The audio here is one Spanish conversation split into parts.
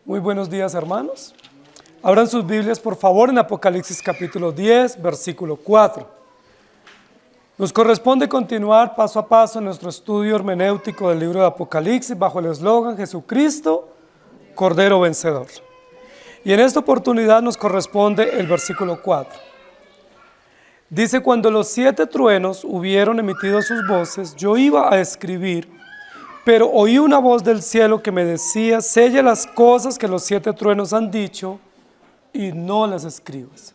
Muy buenos días, hermanos. Abran sus Biblias, por favor, en Apocalipsis capítulo 10, versículo 4. Nos corresponde continuar paso a paso en nuestro estudio hermenéutico del libro de Apocalipsis bajo el eslogan Jesucristo, Cordero Vencedor. Y en esta oportunidad nos corresponde el versículo 4. Dice: cuando los 7 truenos hubieron emitido sus voces, yo iba a escribir, pero oí una voz del cielo que me decía: sella las cosas que los 7 truenos han dicho y no las escribas.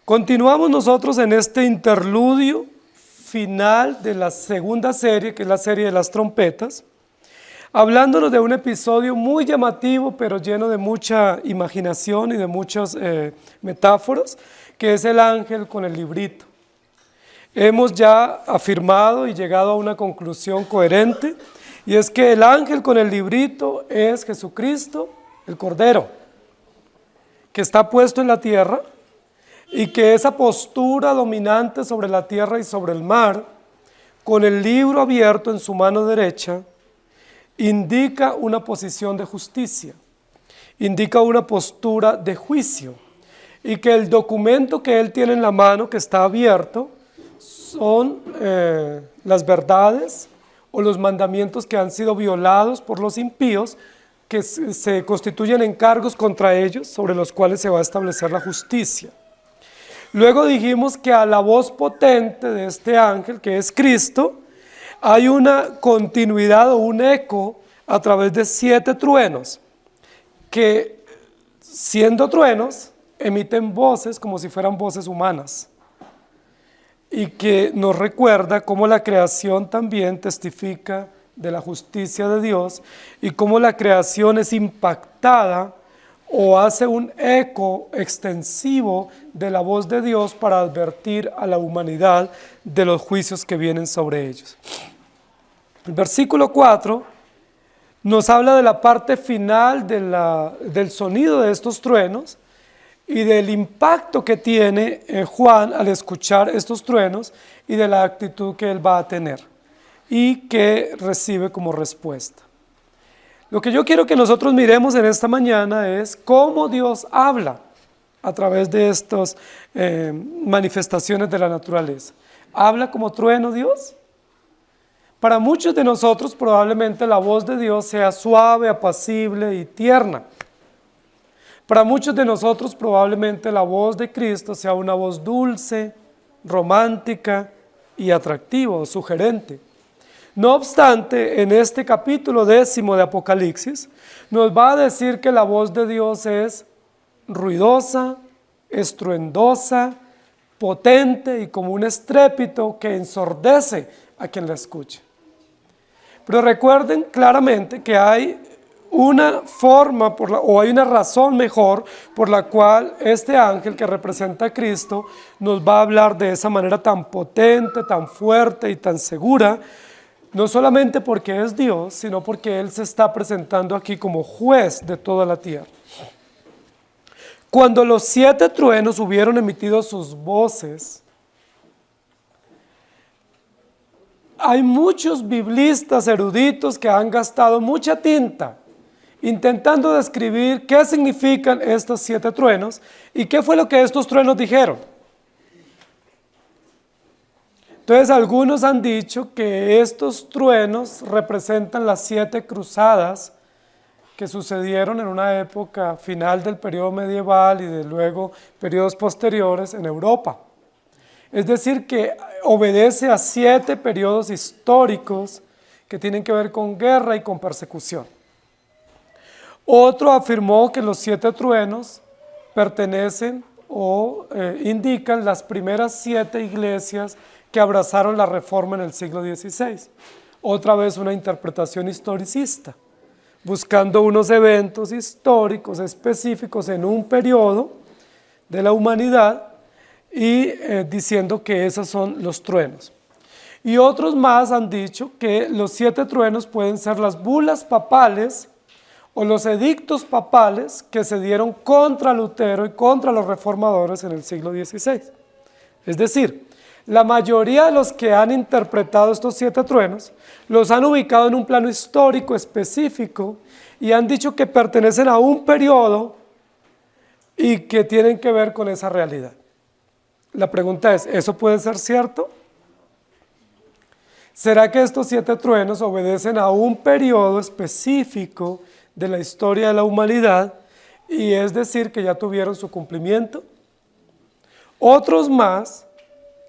Continuamos nosotros en este interludio final de la segunda serie, que es la serie de las trompetas, hablándonos de un episodio muy llamativo, pero lleno de mucha imaginación y de muchas metáforas, que es el ángel con el librito. Hemos ya afirmado y llegado a una conclusión coherente, y es que el ángel con el librito es Jesucristo, el Cordero, que está puesto en la tierra, y que esa postura dominante sobre la tierra y sobre el mar, con el libro abierto en su mano derecha, indica una posición de justicia, indica una postura de juicio, y que el documento que él tiene en la mano, que está abierto, son las verdades o los mandamientos que han sido violados por los impíos, que se constituyen en cargos contra ellos, sobre los cuales se va a establecer la justicia. Luego dijimos que a la voz potente de este ángel, que es Cristo, hay una continuidad o un eco a través de 7 truenos, que siendo truenos, emiten voces como si fueran voces humanas, y que nos recuerda cómo la creación también testifica de la justicia de Dios, y cómo la creación es impactada o hace un eco extensivo de la voz de Dios para advertir a la humanidad de los juicios que vienen sobre ellos. El versículo 4 nos habla de la parte final del sonido de estos truenos y del impacto que tiene Juan al escuchar estos truenos y de la actitud que él va a tener y que recibe como respuesta. Lo que yo quiero que nosotros miremos en esta mañana es cómo Dios habla a través de estas manifestaciones de la naturaleza. ¿Habla como trueno Dios? Para muchos de nosotros probablemente la voz de Dios sea suave, apacible y tierna. Para muchos de nosotros probablemente la voz de Cristo sea una voz dulce, romántica y atractiva o sugerente. No obstante, en este capítulo 10 de Apocalipsis nos va a decir que la voz de Dios es ruidosa, estruendosa, potente y como un estrépito que ensordece a quien la escuche. Pero recuerden claramente que hay una forma o hay una razón mejor por la cual este ángel que representa a Cristo nos va a hablar de esa manera tan potente, tan fuerte y tan segura, no solamente porque es Dios, sino porque Él se está presentando aquí como juez de toda la tierra. Cuando los 7 truenos hubieron emitido sus voces, hay muchos biblistas eruditos que han gastado mucha tinta intentando describir qué significan estos 7 truenos y qué fue lo que estos truenos dijeron. Entonces algunos han dicho que estos truenos representan las 7 cruzadas que sucedieron en una época final del periodo medieval y de luego periodos posteriores en Europa. Es decir, que obedece a 7 periodos históricos que tienen que ver con guerra y con persecución. Otro afirmó que los 7 truenos pertenecen o indican las primeras 7 iglesias que abrazaron la Reforma en el siglo XVI. Otra vez una interpretación historicista, buscando unos eventos históricos específicos en un periodo de la humanidad y diciendo que esos son los truenos. Y otros más han dicho que los 7 truenos pueden ser las bulas papales o los edictos papales que se dieron contra Lutero y contra los reformadores en el siglo XVI. Es decir, la mayoría de los que han interpretado estos 7 truenos los han ubicado en un plano histórico específico y han dicho que pertenecen a un periodo y que tienen que ver con esa realidad. La pregunta es, ¿eso puede ser cierto? ¿Será que estos 7 truenos obedecen a un periodo específico de la historia de la humanidad y es decir que ya tuvieron su cumplimiento? Otros más,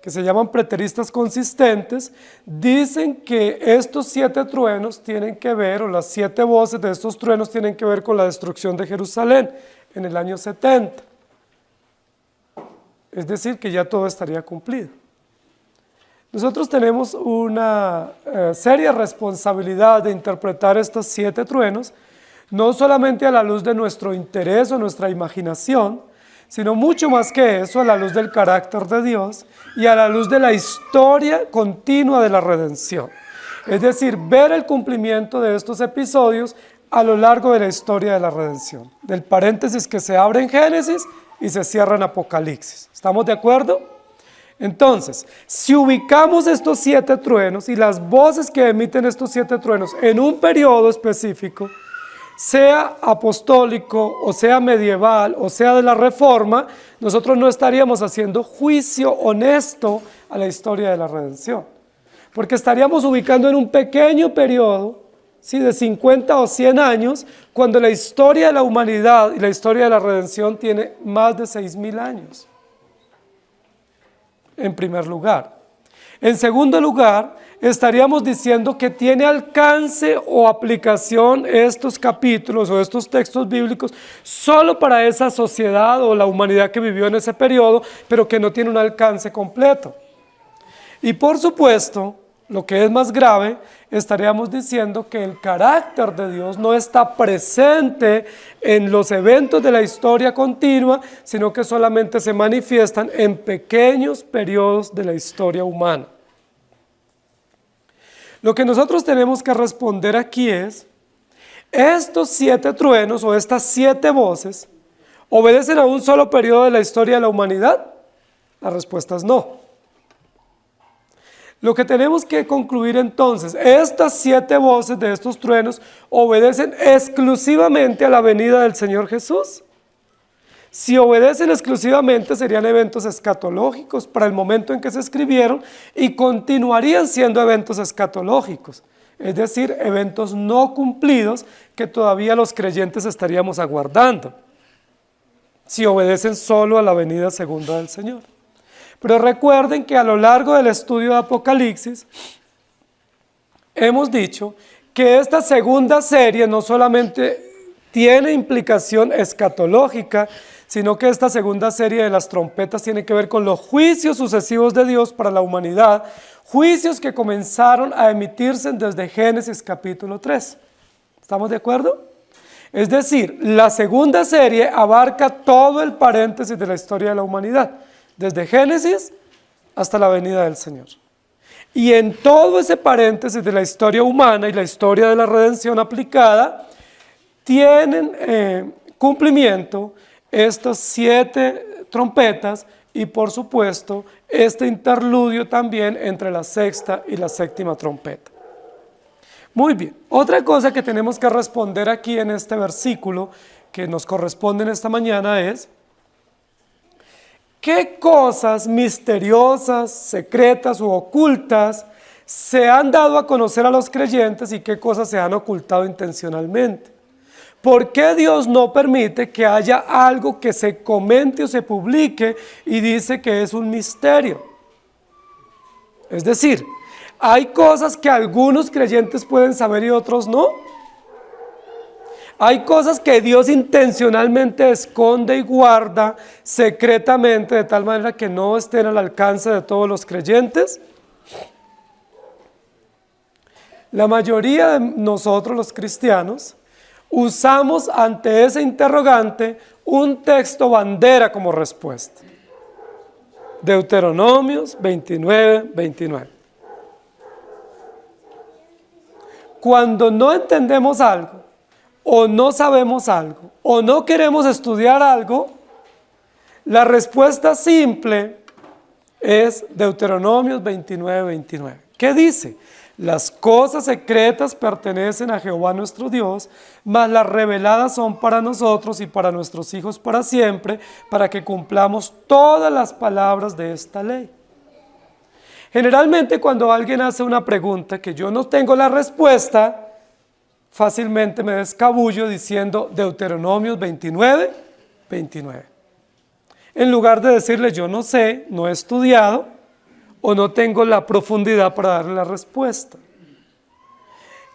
que se llaman preteristas consistentes, dicen que estos 7 truenos tienen que ver, o las 7 voces de estos truenos tienen que ver con la destrucción de Jerusalén en el año 70. Es decir, que ya todo estaría cumplido. Nosotros tenemos una seria responsabilidad de interpretar estos 7 truenos, no solamente a la luz de nuestro interés o nuestra imaginación, sino mucho más que eso, a la luz del carácter de Dios y a la luz de la historia continua de la redención. Es decir, ver el cumplimiento de estos episodios a lo largo de la historia de la redención, del paréntesis que se abre en Génesis y se cierra en Apocalipsis. ¿Estamos de acuerdo? Entonces, si ubicamos estos 7 truenos y las voces que emiten estos 7 truenos en un periodo específico, sea apostólico, o sea medieval, o sea de la Reforma, nosotros no estaríamos haciendo juicio honesto a la historia de la redención, porque estaríamos ubicando en un pequeño periodo, ¿sí?, de 50 o 100 años, cuando la historia de la humanidad y la historia de la redención tiene más de 6,000 años, en primer lugar. En segundo lugar, estaríamos diciendo que tiene alcance o aplicación estos capítulos o estos textos bíblicos solo para esa sociedad o la humanidad que vivió en ese periodo, pero que no tiene un alcance completo. Y por supuesto, lo que es más grave, estaríamos diciendo que el carácter de Dios no está presente en los eventos de la historia continua, sino que solamente se manifiestan en pequeños periodos de la historia humana. Lo que nosotros tenemos que responder aquí es, ¿estos 7 truenos o estas 7 voces obedecen a un solo periodo de la historia de la humanidad? La respuesta es no. Lo que tenemos que concluir entonces, estas 7 voces de estos truenos obedecen exclusivamente a la venida del Señor Jesús. Si obedecen exclusivamente serían eventos escatológicos para el momento en que se escribieron y continuarían siendo eventos escatológicos, es decir, eventos no cumplidos que todavía los creyentes estaríamos aguardando, si obedecen solo a la venida segunda del Señor. Pero recuerden que a lo largo del estudio de Apocalipsis hemos dicho que esta segunda serie no solamente tiene implicación escatológica, sino que esta segunda serie de las trompetas tiene que ver con los juicios sucesivos de Dios para la humanidad, juicios que comenzaron a emitirse desde Génesis capítulo 3. ¿Estamos de acuerdo? Es decir, la segunda serie abarca todo el paréntesis de la historia de la humanidad, desde Génesis hasta la venida del Señor. Y en todo ese paréntesis de la historia humana y la historia de la redención aplicada, tienen cumplimiento estas 7 trompetas y por supuesto este interludio también entre la sexta y la séptima trompeta. Muy bien, otra cosa que tenemos que responder aquí en este versículo que nos corresponde en esta mañana es: ¿qué cosas misteriosas, secretas u ocultas se han dado a conocer a los creyentes y qué cosas se han ocultado intencionalmente? ¿Por qué Dios no permite que haya algo que se comente o se publique y dice que es un misterio? Es decir, hay cosas que algunos creyentes pueden saber y otros no. Hay cosas que Dios intencionalmente esconde y guarda secretamente de tal manera que no estén al alcance de todos los creyentes. La mayoría de nosotros los cristianos usamos ante ese interrogante un texto bandera como respuesta. Deuteronomios 29, 29. Cuando no entendemos algo, o no sabemos algo, o no queremos estudiar algo, la respuesta simple es Deuteronomios 29:29. ¿Qué dice? Las cosas secretas pertenecen a Jehová nuestro Dios, mas las reveladas son para nosotros y para nuestros hijos para siempre, para que cumplamos todas las palabras de esta ley. Generalmente cuando alguien hace una pregunta que yo no tengo la respuesta, fácilmente me descabullo diciendo Deuteronomios 29:29. En lugar de decirle yo no sé, no he estudiado o no tengo la profundidad para darle la respuesta.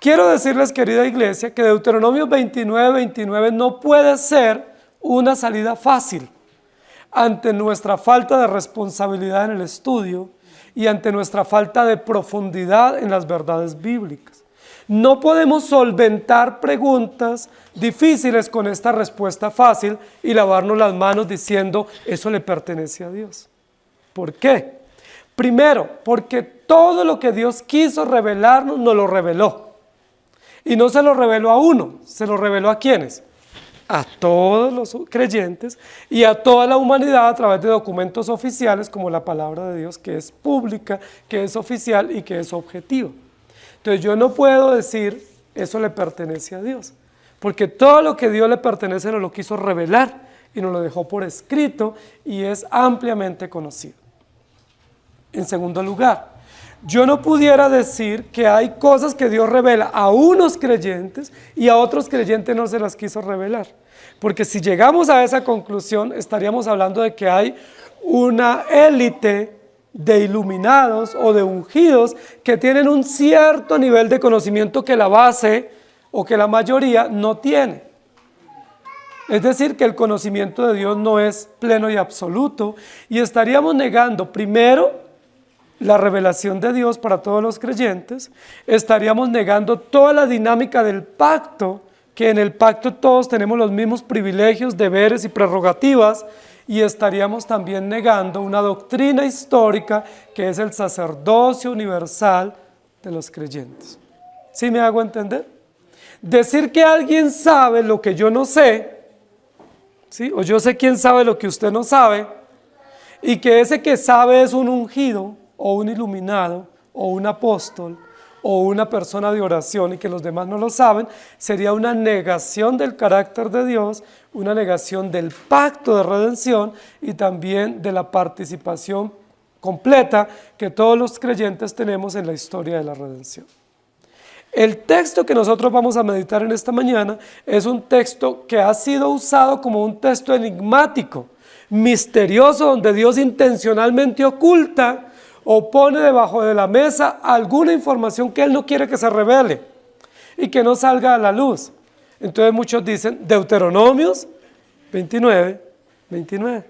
Quiero decirles, querida iglesia, que Deuteronomios 29:29 no puede ser una salida fácil ante nuestra falta de responsabilidad en el estudio y ante nuestra falta de profundidad en las verdades bíblicas. No podemos solventar preguntas difíciles con esta respuesta fácil y lavarnos las manos diciendo eso le pertenece a Dios. ¿Por qué? Primero, porque todo lo que Dios quiso revelarnos nos lo reveló. Y no se lo reveló a uno, se lo reveló ¿a quiénes? A todos los creyentes y a toda la humanidad a través de documentos oficiales como la palabra de Dios, que es pública, que es oficial y que es objetiva. Entonces yo no puedo decir eso le pertenece a Dios, porque todo lo que Dios le pertenece nos lo quiso revelar y nos lo dejó por escrito y es ampliamente conocido. En segundo lugar, yo no pudiera decir que hay cosas que Dios revela a unos creyentes y a otros creyentes no se las quiso revelar. Porque si llegamos a esa conclusión, estaríamos hablando de que hay una élite de iluminados o de ungidos que tienen un cierto nivel de conocimiento que la base o que la mayoría no tiene. Es decir, que el conocimiento de Dios no es pleno y absoluto y estaríamos negando primero la revelación de Dios para todos los creyentes, estaríamos negando toda la dinámica del pacto, que en el pacto todos tenemos los mismos privilegios, deberes y prerrogativas, y estaríamos también negando una doctrina histórica que es el sacerdocio universal de los creyentes. ¿Sí me hago entender? Decir que alguien sabe lo que yo no sé, ¿sí? O yo sé quién sabe lo que usted no sabe, y que ese que sabe es un ungido, o un iluminado, o un apóstol, o una persona de oración y que los demás no lo saben, sería una negación del carácter de Dios, una negación del pacto de redención y también de la participación completa que todos los creyentes tenemos en la historia de la redención. El texto que nosotros vamos a meditar en esta mañana es un texto que ha sido usado como un texto enigmático, misterioso, donde Dios intencionalmente oculta o pone debajo de la mesa alguna información que Él no quiere que se revele y que no salga a la luz. Entonces muchos dicen Deuteronomios 29:29.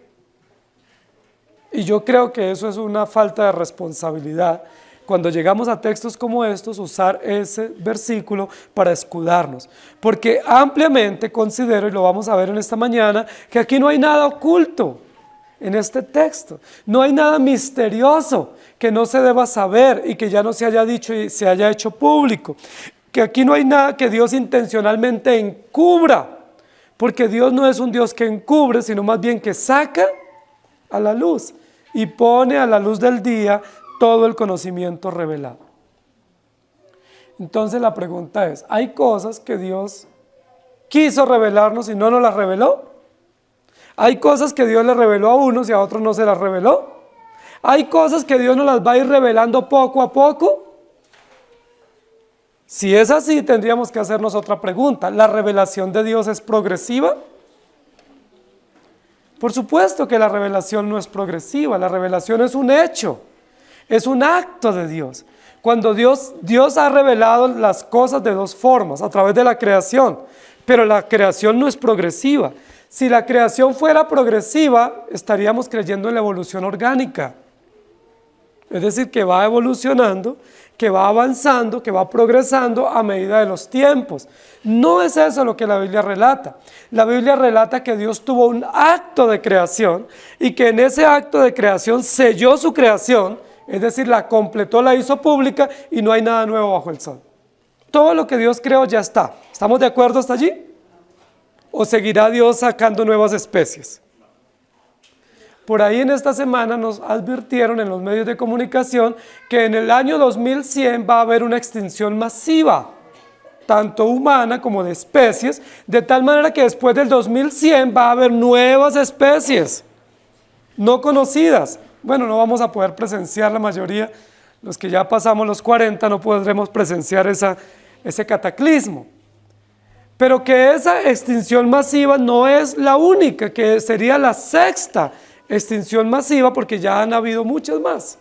Y yo creo que eso es una falta de responsabilidad. Cuando llegamos a textos como estos, usar ese versículo para escudarnos. Porque ampliamente considero, y lo vamos a ver en esta mañana, que aquí no hay nada oculto. En este texto no hay nada misterioso que no se deba saber y que ya no se haya dicho y se haya hecho público, que aquí no hay nada que Dios intencionalmente encubra, porque Dios no es un Dios que encubre, sino más bien que saca a la luz y pone a la luz del día todo el conocimiento revelado. Entonces la pregunta es, ¿hay cosas que Dios quiso revelarnos y no nos las reveló? Hay cosas que Dios le reveló a unos y a otros no se las reveló. Hay cosas que Dios nos las va a ir revelando poco a poco. Si es así, tendríamos que hacernos otra pregunta. ¿La revelación de Dios es progresiva? Por supuesto que la revelación no es progresiva. La revelación es un hecho, es un acto de Dios. Cuando Dios ha revelado las cosas de dos formas, a través de la creación, pero la creación no es progresiva. Si la creación fuera progresiva, estaríamos creyendo en la evolución orgánica. Es decir, que va evolucionando, que va avanzando, que va progresando a medida de los tiempos. No es eso lo que la Biblia relata. La Biblia relata que Dios tuvo un acto de creación y que en ese acto de creación selló su creación, es decir, la completó, la hizo pública y no hay nada nuevo bajo el sol. Todo lo que Dios creó ya está. ¿Estamos de acuerdo hasta allí? ¿O seguirá Dios sacando nuevas especies? Por ahí en esta semana nos advirtieron en los medios de comunicación que en el año 2100 va a haber una extinción masiva, tanto humana como de especies, de tal manera que después del 2100 va a haber nuevas especies no conocidas. Bueno, no vamos a poder presenciar la mayoría, los que ya pasamos los 40 no podremos presenciar ese cataclismo. Pero que esa extinción masiva no es la única, que sería la sexta extinción masiva, porque ya han habido muchas más.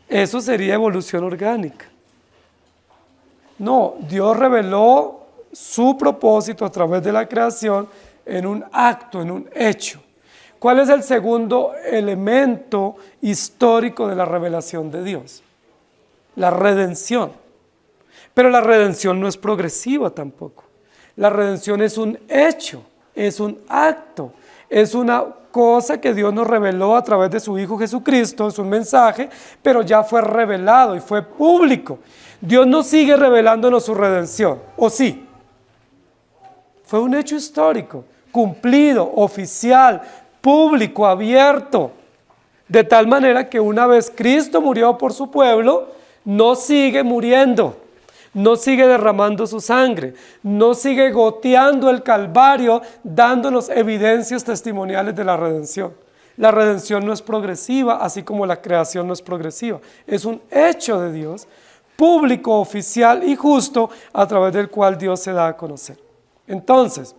Eso sería evolución orgánica. No, Dios reveló su propósito a través de la creación en un acto, en un hecho. ¿Cuál es el segundo elemento histórico de la revelación de Dios? La redención. Pero la redención no es progresiva tampoco. La redención es un hecho, es un acto, es una cosa que Dios nos reveló a través de su Hijo Jesucristo, es un mensaje, pero ya fue revelado y fue público. Dios no sigue revelándonos su redención, ¿o sí? Fue un hecho histórico, cumplido, oficial, público, abierto, de tal manera que una vez Cristo murió por su pueblo, no sigue muriendo, no sigue derramando su sangre, no sigue goteando el Calvario, dándonos evidencias testimoniales de la redención. La redención no es progresiva, así como la creación no es progresiva. Es un hecho de Dios, público, oficial y justo, a través del cual Dios se da a conocer. Entonces,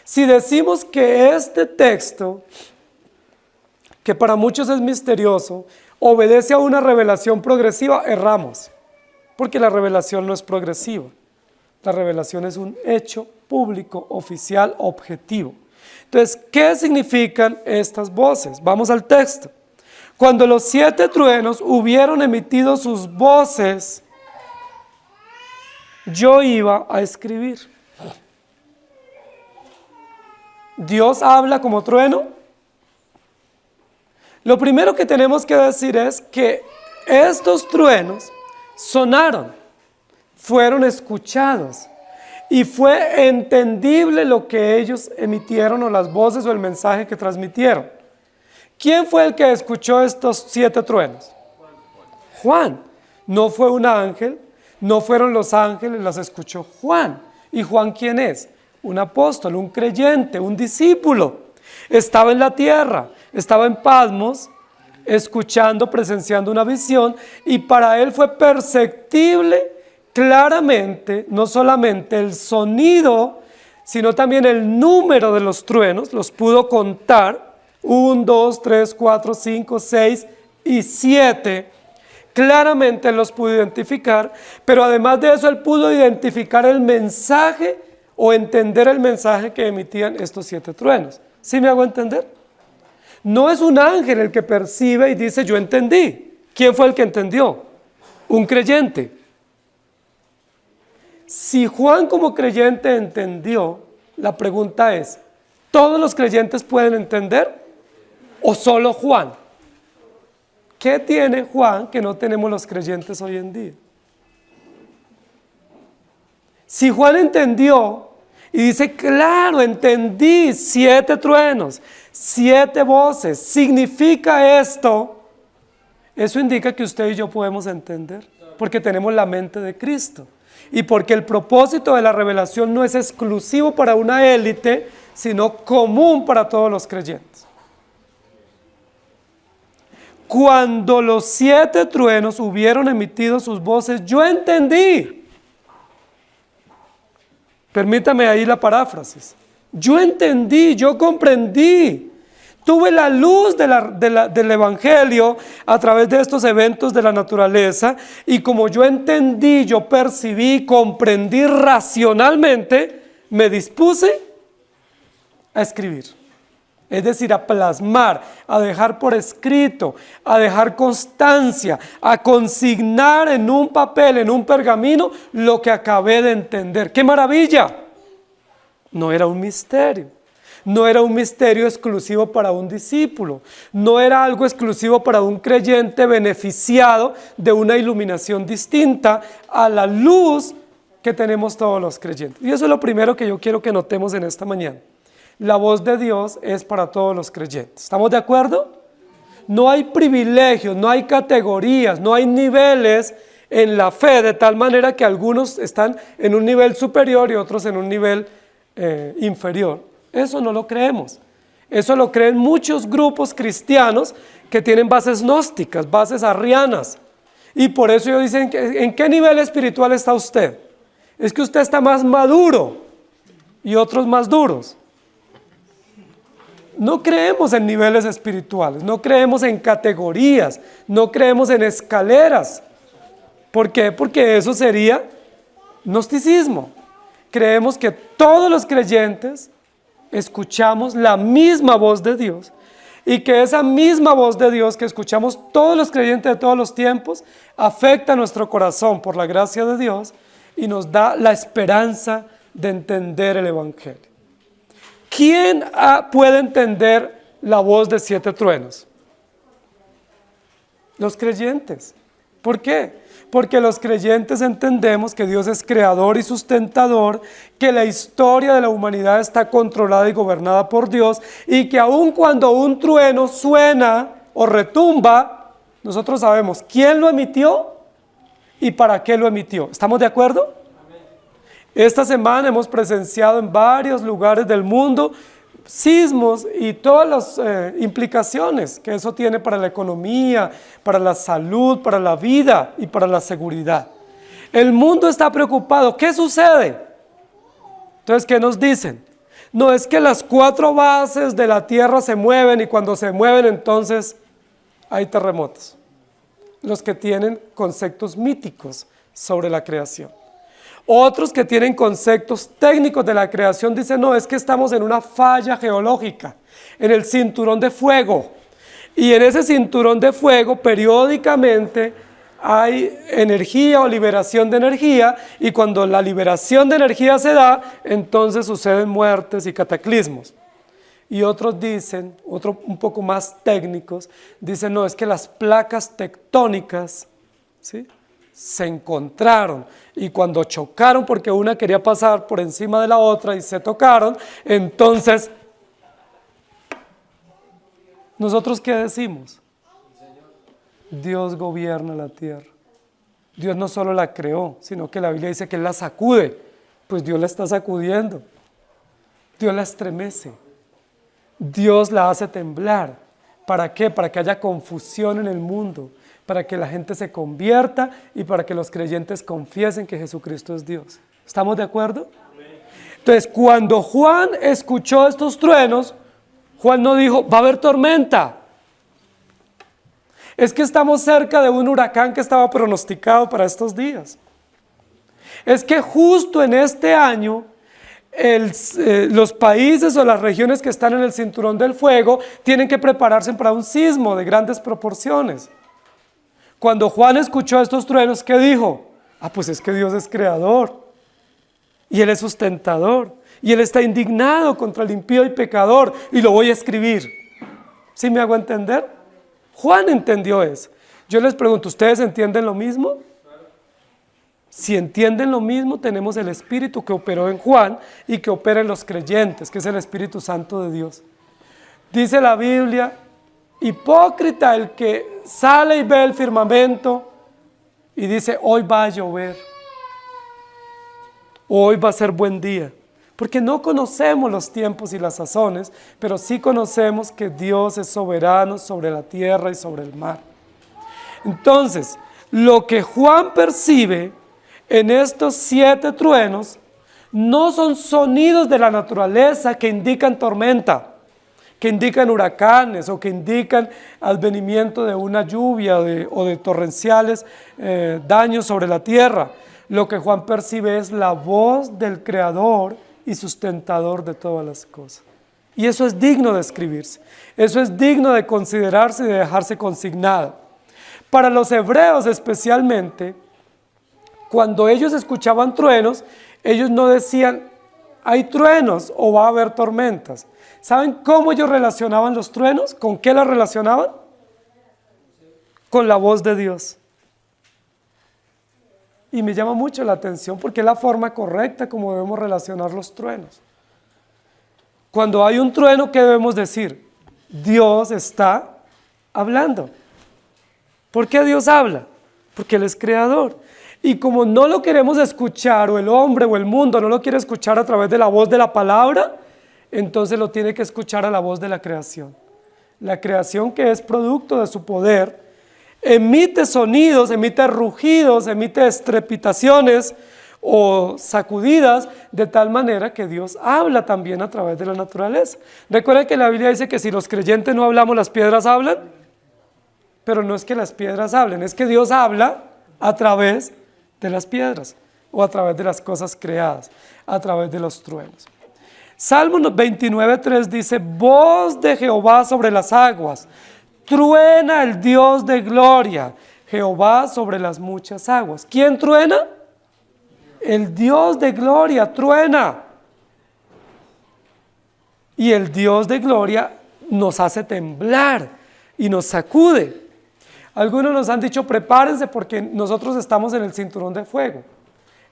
si decimos que este texto, que para muchos es misterioso, obedece a una revelación progresiva, erramos. Porque la revelación no es progresiva. La revelación es un hecho público, oficial, objetivo. Entonces, ¿qué significan estas voces? Vamos al texto. Cuando los 7 truenos hubieron emitido sus voces, yo iba a escribir. ¿Dios habla como trueno? Lo primero que tenemos que decir es que estos truenos sonaron, fueron escuchados y fue entendible lo que ellos emitieron o las voces o el mensaje que transmitieron. ¿Quién fue el que escuchó estos 7 truenos? Juan. No fue un ángel, no fueron los ángeles, los escuchó Juan. ¿Y Juan quién es? Un apóstol, un creyente, un discípulo. Estaba en la tierra, estaba en Patmos, escuchando, presenciando una visión, y para él fue perceptible claramente, no solamente el sonido, sino también el número de los truenos, los pudo contar, 1, 2, 3, 4, 5, 6 y 7, claramente él los pudo identificar, pero además de eso él pudo identificar el mensaje o entender el mensaje que emitían estos 7 truenos. ¿Sí me hago entender? No es un ángel el que percibe y dice yo entendí. ¿Quién fue el que entendió? Un creyente. Si Juan como creyente entendió, la pregunta es, ¿todos los creyentes pueden entender o solo Juan? ¿Qué tiene Juan que no tenemos los creyentes hoy en día? Si Juan entendió y dice, claro, entendí, 7 truenos, 7 voces, significa esto, eso indica que usted y yo podemos entender, porque tenemos la mente de Cristo y porque el propósito de la revelación no es exclusivo para una élite, sino común para todos los creyentes. Cuando los 7 truenos hubieron emitido sus voces, yo entendí. Permítame ahí la paráfrasis. Yo entendí, yo comprendí. Tuve la luz del Evangelio a través de estos eventos de la naturaleza y como yo entendí, yo percibí, comprendí racionalmente, me dispuse a escribir. Es decir, a plasmar, a dejar por escrito, a dejar constancia, a consignar en un papel, en un pergamino, lo que acabé de entender. ¡Qué maravilla! No era un misterio. No era un misterio exclusivo para un discípulo, no era algo exclusivo para un creyente beneficiado de una iluminación distinta a la luz que tenemos todos los creyentes. Y eso es lo primero que yo quiero que notemos en esta mañana. la voz de Dios es para todos los creyentes. ¿Estamos de acuerdo? No hay privilegios, no hay categorías, no hay niveles en la fe, de tal manera que algunos están en un nivel superior y otros en un nivel inferior. Eso no lo creemos. Eso lo creen muchos grupos cristianos que tienen bases gnósticas, bases arrianas. Y por eso ellos dicen, ¿en qué nivel espiritual está usted? Es que usted está más maduro y otros más duros. No creemos en niveles espirituales, no creemos en categorías, no creemos en escaleras. ¿Por qué? Porque eso sería gnosticismo. Creemos que todos los creyentes escuchamos la misma voz de Dios y que esa misma voz de Dios que escuchamos todos los creyentes de todos los tiempos afecta a nuestro corazón por la gracia de Dios y nos da la esperanza de entender el Evangelio. ¿Quién puede entender la voz de 7 truenos? Los creyentes. ¿Por qué? Porque los creyentes entendemos que Dios es creador y sustentador, que la historia de la humanidad está controlada y gobernada por Dios, y que aun cuando un trueno suena o retumba, nosotros sabemos quién lo emitió y para qué lo emitió. ¿Estamos de acuerdo? Esta semana hemos presenciado en varios lugares del mundo sismos y todas las implicaciones que eso tiene para la economía, para la salud, para la vida y para la seguridad. El mundo está preocupado. ¿Qué sucede? Entonces, ¿qué nos dicen? No es que las 4 bases de la tierra se mueven y cuando se mueven entonces hay terremotos. Los que tienen conceptos míticos sobre la creación. Otros que tienen conceptos técnicos de la creación dicen, no, es que estamos en una falla geológica, en el cinturón de fuego. Y en ese cinturón de fuego periódicamente hay energía o liberación de energía, y cuando la liberación de energía se da, entonces suceden muertes y cataclismos. Y otros dicen, otros un poco más técnicos, dicen, no, es que las placas tectónicas, ¿sí?, se encontraron y cuando chocaron porque una quería pasar por encima de la otra y se tocaron, entonces, ¿nosotros qué decimos? Dios gobierna la tierra. Dios no solo la creó, sino que la Biblia dice que Él la sacude. Pues Dios la está sacudiendo. Dios la estremece. Dios la hace temblar. ¿Para qué? Para que haya confusión en el mundo, para que la gente se convierta y para que los creyentes confiesen que Jesucristo es Dios. ¿Estamos de acuerdo? Entonces, cuando Juan escuchó estos truenos, Juan no dijo, va a haber tormenta. Es que estamos cerca de un huracán que estaba pronosticado para estos días. Es que justo en este año, los países o las regiones que están en el cinturón del fuego tienen que prepararse para un sismo de grandes proporciones. Cuando Juan escuchó estos truenos, ¿qué dijo? Pues es que Dios es creador y Él es sustentador y Él está indignado contra el impío y pecador y lo voy a escribir. ¿Sí me hago entender? Juan entendió eso. Yo les pregunto, ¿ustedes entienden lo mismo? Si entienden lo mismo, tenemos el Espíritu que operó en Juan y que opera en los creyentes, que es el Espíritu Santo de Dios. Dice la Biblia, hipócrita el que sale y ve el firmamento y dice, hoy va a llover, hoy va a ser buen día, porque no conocemos los tiempos y las sazones, pero sí conocemos que Dios es soberano sobre la tierra y sobre el mar. Entonces, lo que Juan percibe en estos 7 truenos no son sonidos de la naturaleza que indican tormenta, que indican huracanes o que indican advenimiento de una lluvia o de torrenciales daños sobre la tierra. Lo que Juan percibe es la voz del Creador y sustentador de todas las cosas. Y eso es digno de escribirse, eso es digno de considerarse y de dejarse consignado. Para los hebreos especialmente, cuando ellos escuchaban truenos, ellos no decían, hay truenos o va a haber tormentas. ¿Saben cómo ellos relacionaban los truenos? ¿Con qué los relacionaban? Con la voz de Dios. Y me llama mucho la atención porque es la forma correcta como debemos relacionar los truenos. Cuando hay un trueno, ¿qué debemos decir? Dios está hablando. ¿Por qué Dios habla? Porque Él es creador. Y como no lo queremos escuchar, o el hombre o el mundo no lo quiere escuchar a través de la voz de la palabra, entonces lo tiene que escuchar a la voz de la creación. La creación, que es producto de su poder, emite sonidos, emite rugidos, emite estrepitaciones o sacudidas, de tal manera que Dios habla también a través de la naturaleza. Recuerden que la Biblia dice que si los creyentes no hablamos, las piedras hablan, pero no es que las piedras hablen, es que Dios habla a través de las piedras, o a través de las cosas creadas, a través de los truenos. Salmo 29:3 dice: voz de Jehová sobre las aguas, truena el Dios de gloria, Jehová sobre las muchas aguas. ¿Quién truena? El Dios de gloria truena. Y el Dios de gloria nos hace temblar y nos sacude. Algunos nos han dicho: prepárense, porque nosotros estamos en el cinturón de fuego.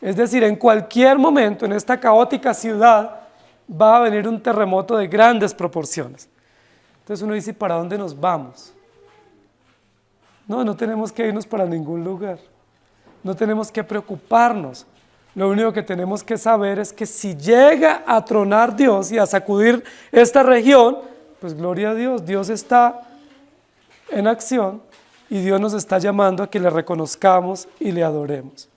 Es decir, en cualquier momento en esta caótica ciudad va a venir un terremoto de grandes proporciones. Entonces uno dice: ¿para dónde nos vamos? No tenemos que irnos para ningún lugar. No tenemos que preocuparnos. Lo único que tenemos que saber es que si llega a tronar Dios y a sacudir esta región, pues gloria a Dios, Dios está en acción y Dios nos está llamando a que le reconozcamos y le adoremos.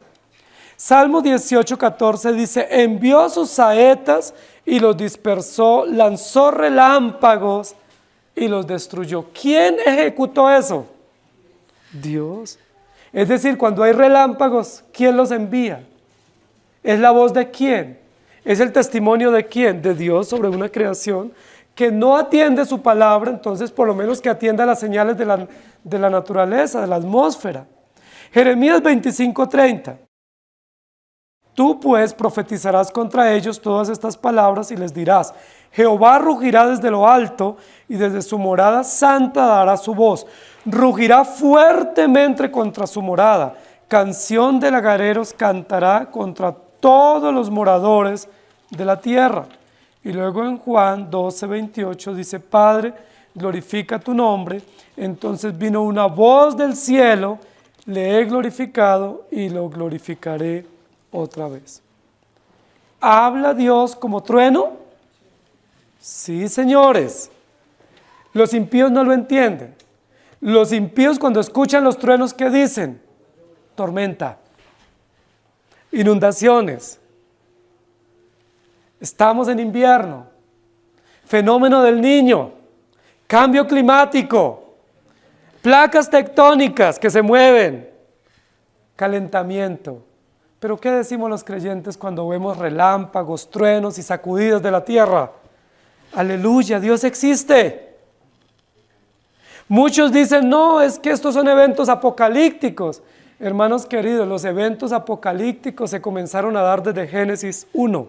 Salmo 18:14 dice: envió sus saetas y los dispersó, lanzó relámpagos y los destruyó. ¿Quién ejecutó eso? Dios. Es decir, cuando hay relámpagos, ¿quién los envía? ¿Es la voz de quién? ¿Es el testimonio de quién? De Dios sobre una creación que no atiende su palabra, entonces por lo menos que atienda las señales de la naturaleza, de la atmósfera. Jeremías 25:30. Tú pues profetizarás contra ellos todas estas palabras y les dirás: Jehová rugirá desde lo alto y desde su morada santa dará su voz. Rugirá fuertemente contra su morada. Canción de lagareros cantará contra todos los moradores de la tierra. Y luego en Juan 12:28 dice: Padre, glorifica tu nombre. Entonces vino una voz del cielo: le he glorificado y lo glorificaré otra vez. ¿Habla Dios como trueno? Sí, señores. Los impíos no lo entienden. Los impíos, cuando escuchan los truenos, ¿qué dicen? Tormenta, inundaciones, estamos en invierno, fenómeno del Niño, cambio climático, placas tectónicas que se mueven, calentamiento. Pero ¿qué decimos los creyentes cuando vemos relámpagos, truenos y sacudidas de la tierra? Aleluya, Dios existe. Muchos dicen: no, es que estos son eventos apocalípticos. Hermanos queridos, los eventos apocalípticos se comenzaron a dar desde Génesis 1.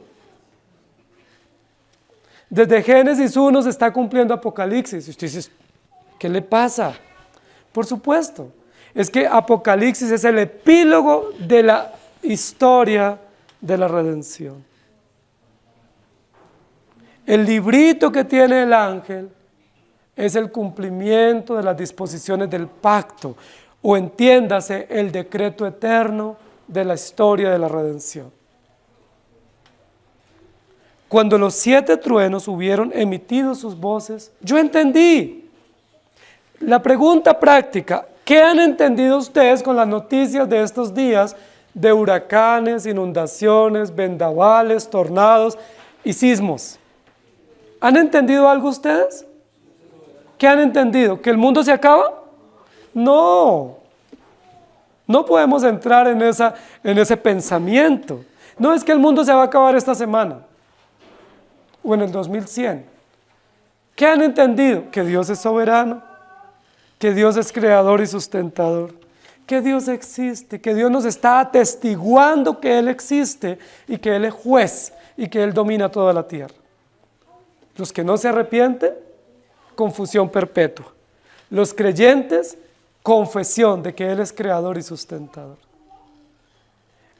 Desde Génesis 1 se está cumpliendo Apocalipsis. Y usted dice: ¿qué le pasa? Por supuesto, es que Apocalipsis es el epílogo de la historia de la redención. El librito que tiene el ángel es el cumplimiento de las disposiciones del pacto, o entiéndase, el decreto eterno de la historia de la redención. Cuando los 7 truenos hubieron emitido sus voces, yo entendí. La pregunta práctica: ¿qué han entendido ustedes con las noticias de estos días de huracanes, inundaciones, vendavales, tornados y sismos? ¿Han entendido algo ustedes? ¿Qué han entendido? ¿Que el mundo se acaba? No podemos entrar en ese pensamiento. No es que el mundo se va a acabar esta semana o en el 2100. ¿Qué han entendido? Que Dios es soberano, que Dios es creador y sustentador, que Dios existe, que Dios nos está atestiguando que Él existe y que Él es juez y que Él domina toda la tierra. Los que no se arrepienten, confusión perpetua. Los creyentes, confesión de que Él es creador y sustentador.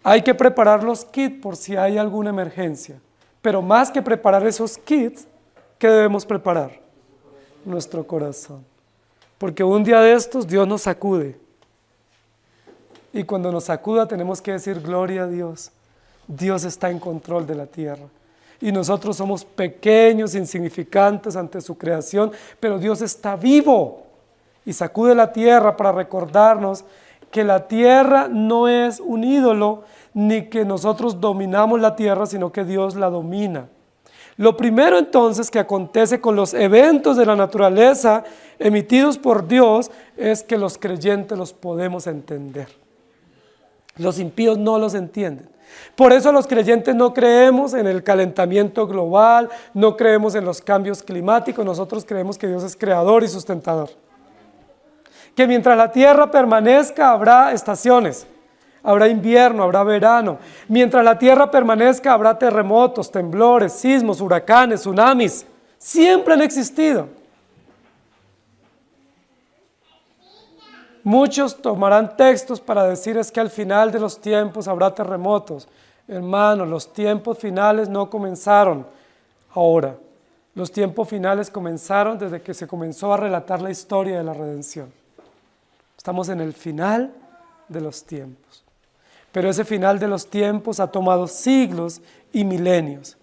Hay que preparar los kits por si hay alguna emergencia, pero más que preparar esos kits, ¿qué debemos preparar? Nuestro corazón. Porque un día de estos Dios nos sacude. Y cuando nos sacuda tenemos que decir gloria a Dios. Dios está en control de la tierra. Y nosotros somos pequeños, insignificantes ante su creación, pero Dios está vivo y sacude la tierra para recordarnos que la tierra no es un ídolo, ni que nosotros dominamos la tierra, sino que Dios la domina. Lo primero entonces que acontece con los eventos de la naturaleza emitidos por Dios es que los creyentes los podemos entender. Los impíos no los entienden. Por eso los creyentes no creemos en el calentamiento global, no creemos en los cambios climáticos, nosotros creemos que Dios es creador y sustentador. Que mientras la tierra permanezca habrá estaciones, habrá invierno, habrá verano. Mientras la tierra permanezca habrá terremotos, temblores, sismos, huracanes, tsunamis. Siempre han existido. Muchos tomarán textos para decir es que al final de los tiempos habrá terremotos. Hermanos, los tiempos finales no comenzaron ahora. Los tiempos finales comenzaron desde que se comenzó a relatar la historia de la redención. Estamos en el final de los tiempos. Pero ese final de los tiempos ha tomado siglos y milenios.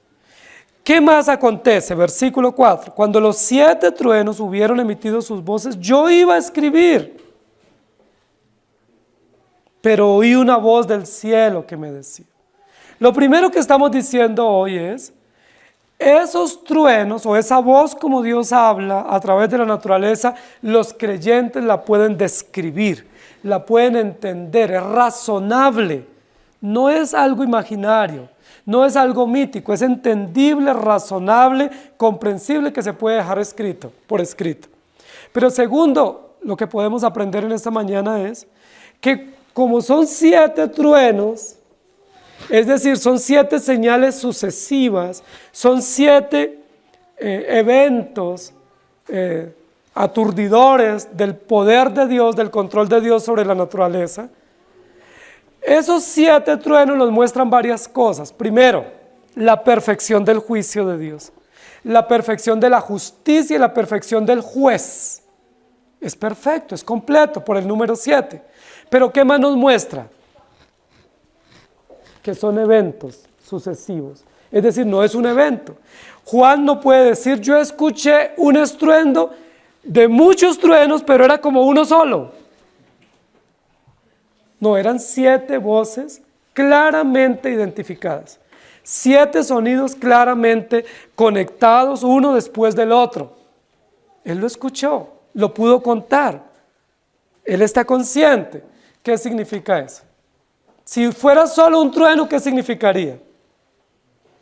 ¿Qué más acontece? Versículo 4. Cuando los 7 truenos hubieron emitido sus voces, yo iba a escribir. Pero oí una voz del cielo que me decía. Lo primero que estamos diciendo hoy es, esos truenos o esa voz como Dios habla a través de la naturaleza, los creyentes la pueden describir, la pueden entender, es razonable, no es algo imaginario, no es algo mítico, es entendible, razonable, comprensible que se puede dejar escrito, por escrito. Pero segundo, lo que podemos aprender en esta mañana es que como son 7 truenos, es decir, son 7 señales sucesivas, son 7 eventos aturdidores del poder de Dios, del control de Dios sobre la naturaleza. Esos 7 truenos nos muestran varias cosas. Primero, la perfección del juicio de Dios, la perfección de la justicia y la perfección del juez. Es perfecto, es completo por el número 7. Pero ¿qué más nos muestra? Que son eventos sucesivos. Es decir, no es un evento. Juan no puede decir, yo escuché un estruendo de muchos truenos, pero era como uno solo. No, eran 7 voces claramente identificadas. 7 sonidos claramente conectados uno después del otro. Él lo escuchó, lo pudo contar. Él está consciente. ¿Qué significa eso? Si fuera solo un trueno, ¿qué significaría?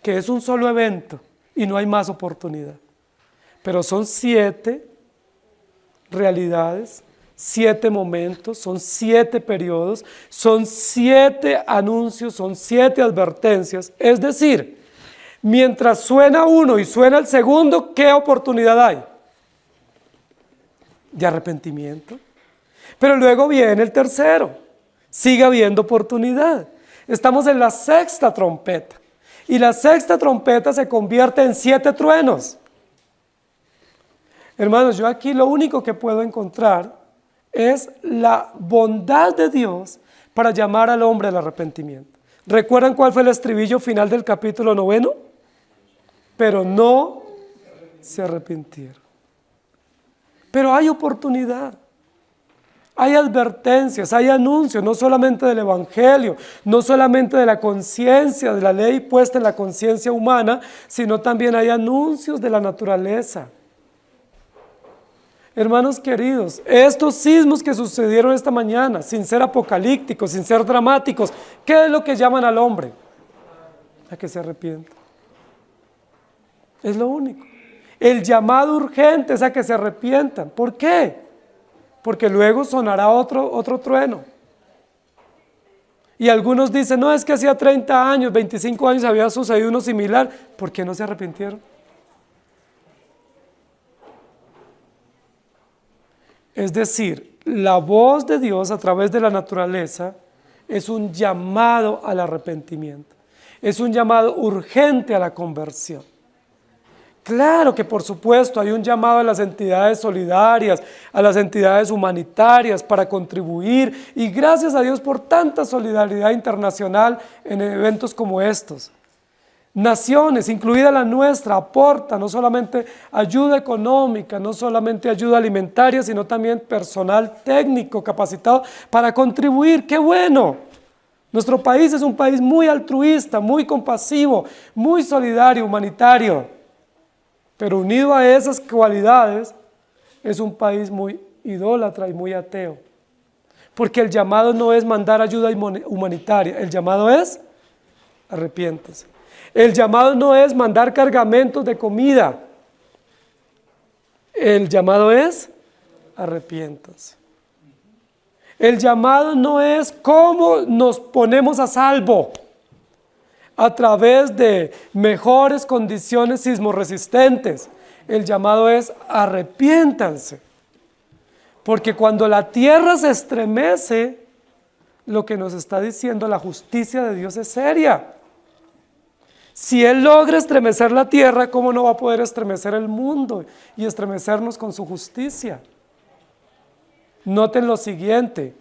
Que es un solo evento y no hay más oportunidad. Pero son 7 realidades, 7 momentos, son 7 periodos, son 7 anuncios, son 7 advertencias. Es decir, mientras suena uno y suena el segundo, ¿qué oportunidad hay? De arrepentimiento. Pero luego viene el tercero, sigue habiendo oportunidad. Estamos en la 6ª trompeta y la 6ª trompeta se convierte en 7 truenos. Hermanos, yo aquí lo único que puedo encontrar es la bondad de Dios para llamar al hombre al arrepentimiento. ¿Recuerdan cuál fue el estribillo final del capítulo 9? Pero no se arrepintieron. Pero hay oportunidad. Hay advertencias, hay anuncios, no solamente del Evangelio, no solamente de la conciencia, de la ley puesta en la conciencia humana, sino también hay anuncios de la naturaleza. Hermanos queridos, estos sismos que sucedieron esta mañana, sin ser apocalípticos, sin ser dramáticos, ¿qué es lo que llaman al hombre? A que se arrepienta. Es lo único. El llamado urgente es a que se arrepientan. ¿Por qué? Porque luego sonará otro trueno. Y algunos dicen, no, es que hacía 30 años, 25 años había sucedido uno similar. ¿Por qué no se arrepintieron? Es decir, la voz de Dios a través de la naturaleza es un llamado al arrepentimiento. Es un llamado urgente a la conversión. Claro que por supuesto hay un llamado a las entidades solidarias, a las entidades humanitarias para contribuir, y gracias a Dios por tanta solidaridad internacional en eventos como estos. Naciones, incluida la nuestra, aportan no solamente ayuda económica, no solamente ayuda alimentaria, sino también personal técnico capacitado para contribuir. ¡Qué bueno! Nuestro país es un país muy altruista, muy compasivo, muy solidario, humanitario. Pero unido a esas cualidades, es un país muy idólatra y muy ateo. Porque el llamado no es mandar ayuda humanitaria, el llamado es arrepiéntase. El llamado no es mandar cargamentos de comida, el llamado es arrepiéntase. El llamado no es cómo nos ponemos a salvo a través de mejores condiciones sismorresistentes. El llamado es arrepiéntanse. Porque cuando la tierra se estremece, lo que nos está diciendo la justicia de Dios es seria. Si Él logra estremecer la tierra, ¿cómo no va a poder estremecer el mundo y estremecernos con su justicia? Noten lo siguiente,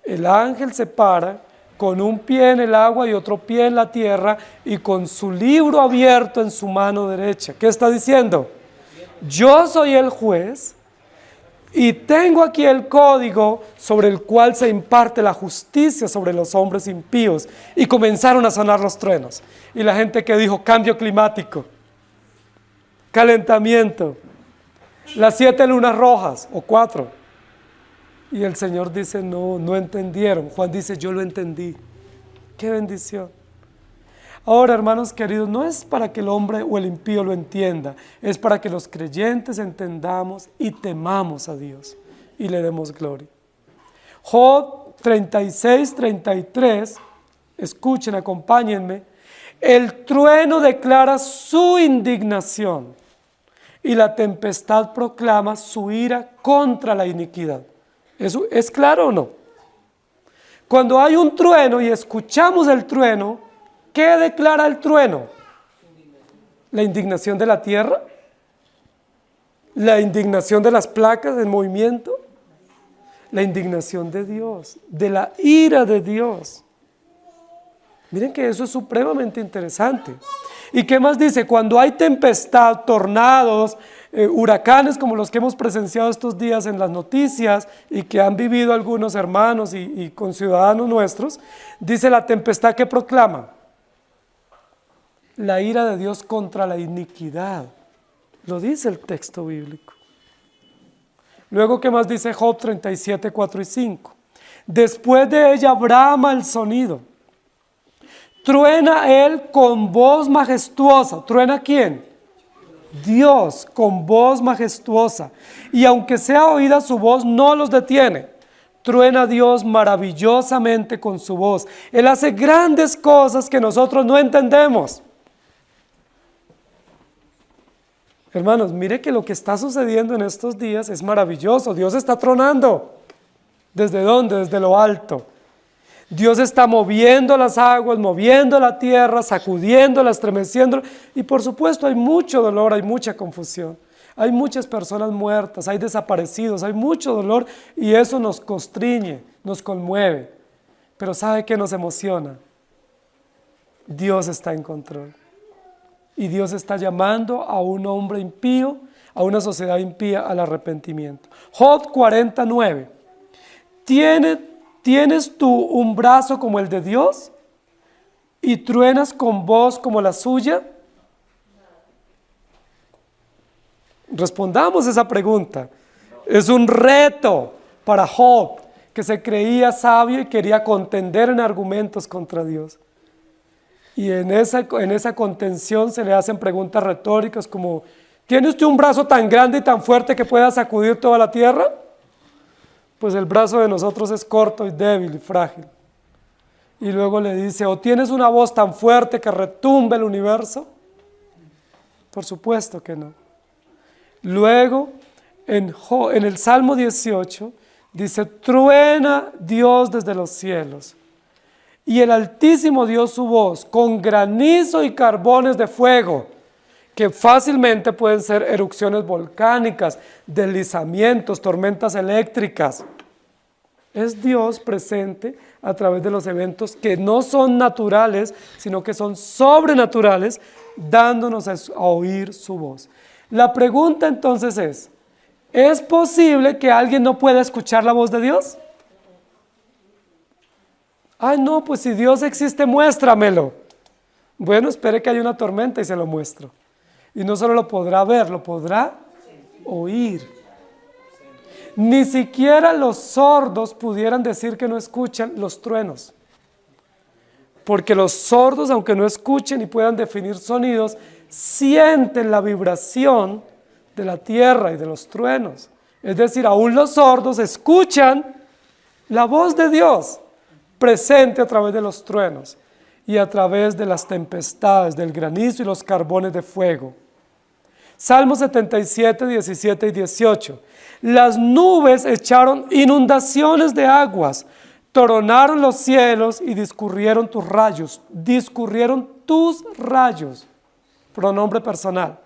el ángel se para con un pie en el agua y otro pie en la tierra y con su libro abierto en su mano derecha. ¿Qué está diciendo? Yo soy el juez y tengo aquí el código sobre el cual se imparte la justicia sobre los hombres impíos. Y comenzaron a sonar los truenos. Y la gente que dijo cambio climático, calentamiento, las 7 lunas rojas o 4. Y el Señor dice, no entendieron. Juan dice, yo lo entendí. ¡Qué bendición! Ahora, hermanos queridos, no es para que el hombre o el impío lo entienda, es para que los creyentes entendamos y temamos a Dios y le demos gloria. Job 36, 33, escuchen, acompáñenme. El trueno declara su indignación y la tempestad proclama su ira contra la iniquidad. ¿Eso es claro o no? Cuando hay un trueno y escuchamos el trueno, ¿qué declara el trueno? ¿La indignación de la tierra? ¿La indignación de las placas en movimiento? La indignación de Dios, de la ira de Dios. Miren que eso es supremamente interesante. ¿Y qué más dice? Cuando hay tempestad, tornados, huracanes como los que hemos presenciado estos días en las noticias y que han vivido algunos hermanos y conciudadanos nuestros, dice la tempestad que proclama la ira de Dios contra la iniquidad. Lo dice el texto bíblico. Luego, ¿qué más dice Job 37, 4 y 5? Después de ella brama el sonido. Truena él con voz majestuosa. ¿Truena quién? Dios con voz majestuosa. Y aunque sea oída su voz, no los detiene. Truena Dios maravillosamente con su voz. Él hace grandes cosas que nosotros no entendemos. Hermanos, mire que lo que está sucediendo en estos días es maravilloso. Dios está tronando. ¿Desde dónde? Desde lo alto. Dios está moviendo las aguas, moviendo la tierra, sacudiéndola, estremeciéndola. Y por supuesto hay mucho dolor, hay mucha confusión. Hay muchas personas muertas, hay desaparecidos, hay mucho dolor y eso nos constriñe, nos conmueve. Pero ¿sabe qué nos emociona? Dios está en control. Y Dios está llamando a un hombre impío, a una sociedad impía al arrepentimiento. Job 49. ¿Tienes tú un brazo como el de Dios? ¿Y truenas con voz como la suya? Respondamos esa pregunta. Es un reto para Job, que se creía sabio y quería contender en argumentos contra Dios. Y en esa contención se le hacen preguntas retóricas como, ¿tiene usted un brazo tan grande y tan fuerte que pueda sacudir toda la tierra? Pues el brazo de nosotros es corto y débil y frágil. Y luego le dice, ¿o tienes una voz tan fuerte que retumbe el universo? Por supuesto que no. Luego, en el Salmo 18, dice, truena Dios desde los cielos. Y el Altísimo dio su voz con granizo y carbones de fuego. que fácilmente pueden ser erupciones volcánicas, deslizamientos, tormentas eléctricas. Es Dios presente a través de los eventos que no son naturales, sino que son sobrenaturales, dándonos a oír su voz. La pregunta entonces ¿es posible que alguien no pueda escuchar la voz de Dios? Ay, no, pues si Dios existe, muéstramelo. Bueno, espere que haya una tormenta y se lo muestro. Y no solo lo podrá ver, lo podrá oír. Ni siquiera los sordos pudieran decir que no escuchan los truenos. Porque los sordos, aunque no escuchen y puedan definir sonidos, sienten la vibración de la tierra y de los truenos. Es decir, aún los sordos escuchan la voz de Dios presente a través de los truenos y a través de las tempestades, del granizo y los carbones de fuego. Salmo 77, 17 y 18. Las nubes echaron inundaciones de aguas, toronaron los cielos y discurrieron tus rayos, pronombre personal.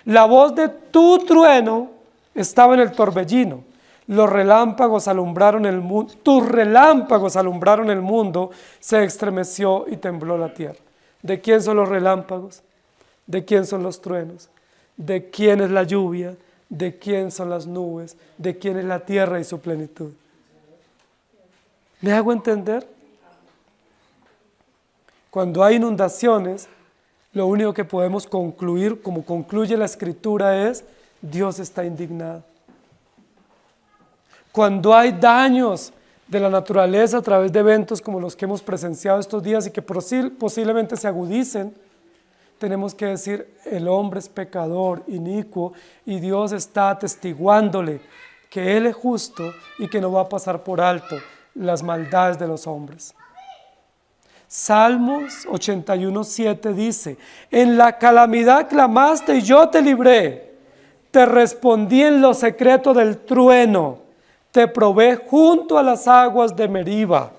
La voz de tu trueno estaba en el torbellino, los relámpagos alumbraron el mundo, tus relámpagos alumbraron el mundo, se estremeció y tembló la tierra. ¿De quién son los relámpagos? ¿De quién son los truenos? ¿De quién es la lluvia? ¿De quién son las nubes? ¿De quién es la tierra y su plenitud? ¿Me hago entender? Cuando hay inundaciones, lo único que podemos concluir, como concluye la Escritura, es Dios está indignado. Cuando hay daños de la naturaleza a través de eventos como los que hemos presenciado estos días y que posiblemente se agudicen, tenemos que decir, el hombre es pecador, inicuo, y Dios está atestiguándole que Él es justo y que no va a pasar por alto las maldades de los hombres. Salmos 81:7 dice, en la calamidad clamaste y yo te libré, te respondí en lo secreto del trueno, te probé junto a las aguas de Meriba.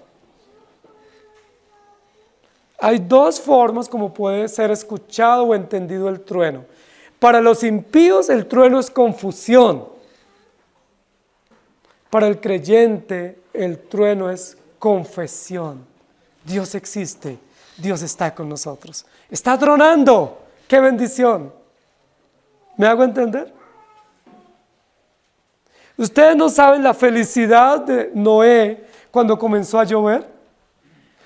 Hay dos formas como puede ser escuchado o entendido el trueno. Para los impíos el trueno es confusión. Para el creyente el trueno es confesión. Dios existe, Dios está con nosotros. Está tronando, ¡qué bendición! ¿Me hago entender? Ustedes no saben la felicidad de Noé cuando comenzó a llover.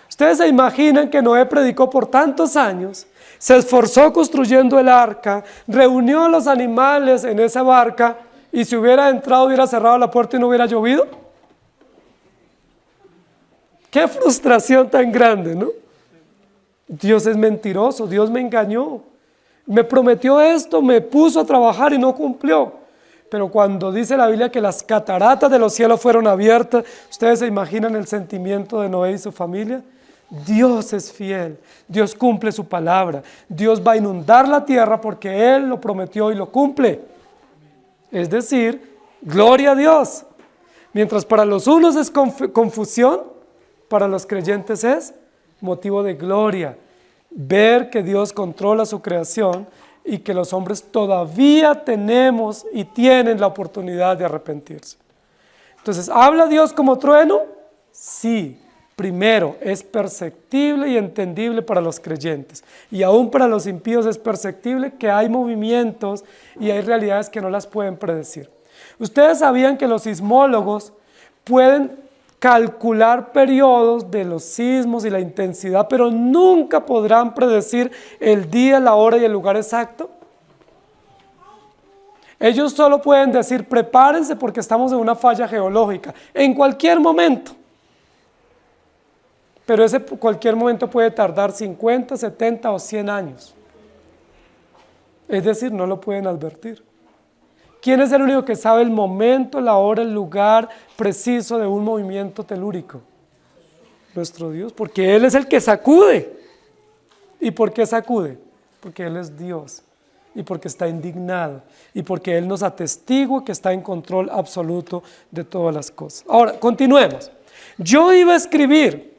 Ustedes se imaginan que Noé predicó por tantos años, se esforzó construyendo el arca, reunió a los animales en esa barca y si hubiera entrado, hubiera cerrado la puerta y no hubiera llovido. ¡Qué frustración tan grande!, ¿no? Dios es mentiroso, Dios me engañó, me prometió esto, me puso a trabajar y no cumplió. Pero cuando dice la Biblia que las cataratas de los cielos fueron abiertas, ¿ustedes se imaginan el sentimiento de Noé y su familia? Dios es fiel, Dios cumple su palabra, Dios va a inundar la tierra porque Él lo prometió y lo cumple. Es decir, gloria a Dios. Mientras para los unos es confusión, para los creyentes es motivo de gloria. Ver que Dios controla su creación y que los hombres todavía tenemos y tienen la oportunidad de arrepentirse. Entonces, ¿habla Dios como trueno? Sí. Primero, es perceptible y entendible para los creyentes. Y aún para los impíos es perceptible que hay movimientos y hay realidades que no las pueden predecir. Ustedes sabían que los sismólogos pueden calcular periodos de los sismos y la intensidad, pero nunca podrán predecir el día, la hora y el lugar exacto. Ellos solo pueden decir, prepárense porque estamos en una falla geológica, en cualquier momento. Pero ese cualquier momento puede tardar 50, 70 o 100 años. Es decir, no lo pueden advertir. ¿Quién es el único que sabe el momento, la hora, el lugar preciso de un movimiento telúrico? Nuestro Dios, porque Él es el que sacude. ¿Y por qué sacude? Porque Él es Dios y porque está indignado y porque Él nos atestigua que está en control absoluto de todas las cosas. Ahora, continuemos. Yo iba a escribir,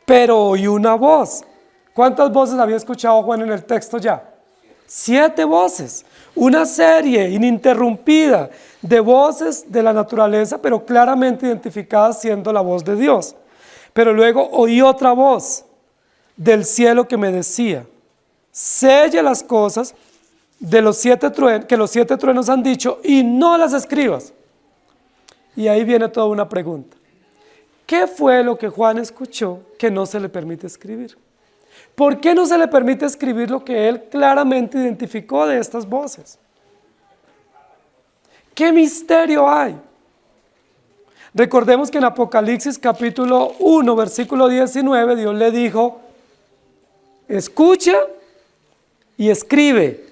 pero oí una voz. ¿Cuántas voces había escuchado Juan en el texto ya? 7 voces, una serie ininterrumpida de voces de la naturaleza, pero claramente identificadas siendo la voz de Dios. Pero luego oí otra voz del cielo que me decía: sella las cosas de los 7 truenos, que los 7 truenos han dicho, y no las escribas. Y ahí viene toda una pregunta. ¿Qué fue lo que Juan escuchó que no se le permite escribir? ¿Por qué no se le permite escribir lo que él claramente identificó de estas voces? ¿Qué misterio hay? Recordemos que en Apocalipsis capítulo 1, versículo 19, Dios le dijo: escucha y escribe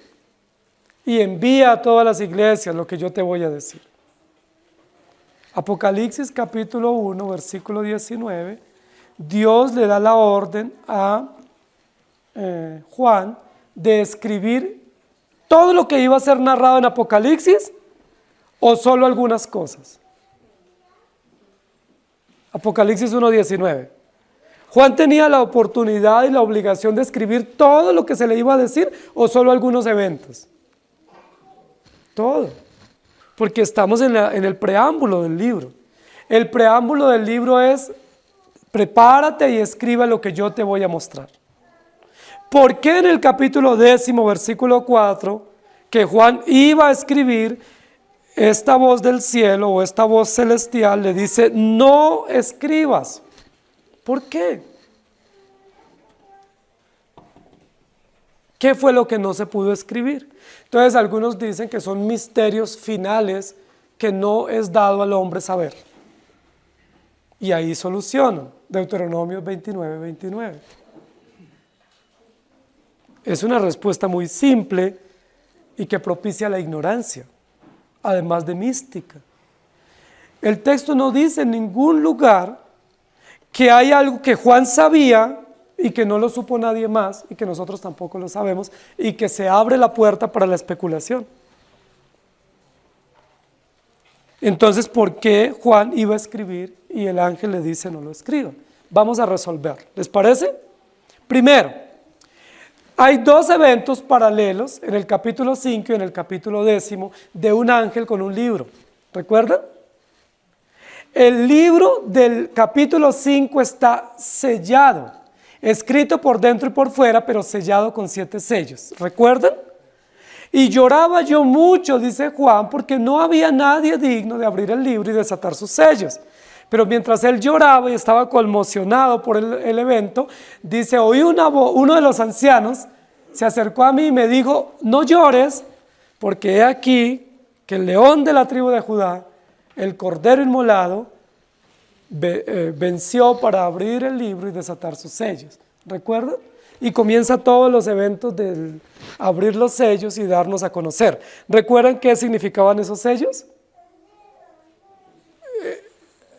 y envía a todas las iglesias lo que yo te voy a decir. Apocalipsis capítulo 1, versículo 19, Dios le da la orden a Juan de escribir todo lo que iba a ser narrado en Apocalipsis o solo algunas cosas. Apocalipsis 1:19. Juan tenía la oportunidad y la obligación de escribir todo lo que se le iba a decir o solo algunos eventos. Todo. Porque estamos en el preámbulo del libro. El preámbulo del libro es: prepárate y escriba lo que yo te voy a mostrar. ¿Por qué en el capítulo 10, versículo 4, que Juan iba a escribir, esta voz del cielo o esta voz celestial le dice: no escribas? ¿Por qué? ¿Qué fue lo que no se pudo escribir? Entonces algunos dicen que son misterios finales que no es dado al hombre saber. Y ahí solucionan. Deuteronomio 29:29. Es una respuesta muy simple y que propicia la ignorancia, además de mística. El texto no dice en ningún lugar que hay algo que Juan sabía y que no lo supo nadie más y que nosotros tampoco lo sabemos, y que se abre la puerta para la especulación. Entonces, ¿por qué Juan iba a escribir y el ángel le dice no lo escriba? Vamos a resolver. ¿Les parece? Primero, hay 2 eventos paralelos en el capítulo 5 y en el capítulo 10 de un ángel con un libro. ¿Recuerdan? El libro del capítulo 5 está sellado, escrito por dentro y por fuera, pero sellado con 7 sellos. ¿Recuerdan? Y lloraba yo mucho, dice Juan, porque no había nadie digno de abrir el libro y desatar sus sellos. Pero mientras él lloraba y estaba conmocionado por el evento, dice: oí una voz, uno de los ancianos se acercó a mí y me dijo: no llores, porque he aquí que el león de la tribu de Judá, el cordero inmolado, venció para abrir el libro y desatar sus sellos. ¿Recuerdan? Y comienza todos los eventos del abrir los sellos y darnos a conocer. ¿Recuerdan qué significaban esos sellos?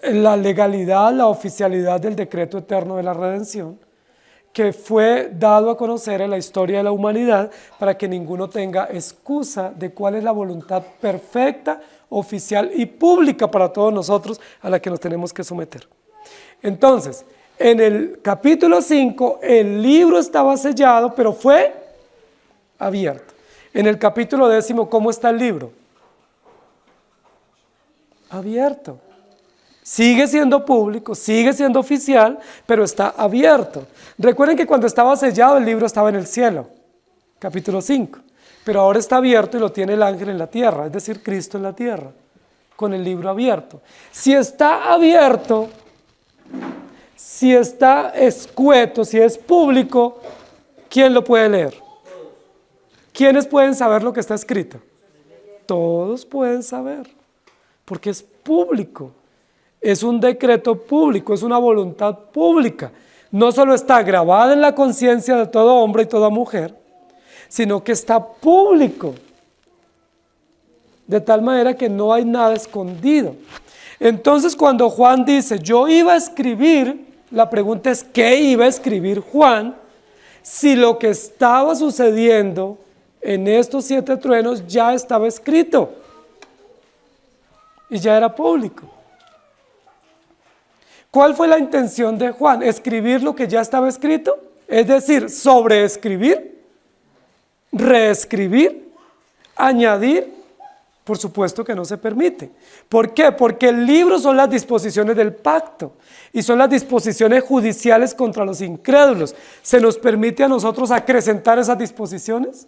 La legalidad, la oficialidad del decreto eterno de la redención, que fue dado a conocer en la historia de la humanidad para que ninguno tenga excusa de cuál es la voluntad perfecta, oficial y pública para todos nosotros a la que nos tenemos que someter. Entonces, en el capítulo 5 el libro estaba sellado, pero fue abierto. En el capítulo 10, ¿cómo está el libro? Abierto. Sigue siendo público, sigue siendo oficial, pero está abierto. Recuerden que cuando estaba sellado el libro estaba en el cielo, capítulo 5, pero ahora está abierto y lo tiene el ángel en la tierra, es decir, Cristo en la tierra, con el libro abierto. Si está abierto, si está escueto, si es público, ¿quién lo puede leer? ¿Quiénes pueden saber lo que está escrito? Todos pueden saber, porque es público. Es un decreto público, es una voluntad pública. No solo está grabada en la conciencia de todo hombre y toda mujer, sino que está público. De tal manera que no hay nada escondido. Entonces, cuando Juan dice: yo iba a escribir, la pregunta es: ¿qué iba a escribir Juan? Si lo que estaba sucediendo en estos 7 truenos ya estaba escrito y ya era público. ¿Cuál fue la intención de Juan? ¿Escribir lo que ya estaba escrito? Es decir, sobreescribir, reescribir, añadir, por supuesto que no se permite. ¿Por qué? Porque el libro son las disposiciones del pacto y son las disposiciones judiciales contra los incrédulos. ¿Se nos permite a nosotros acrecentar esas disposiciones?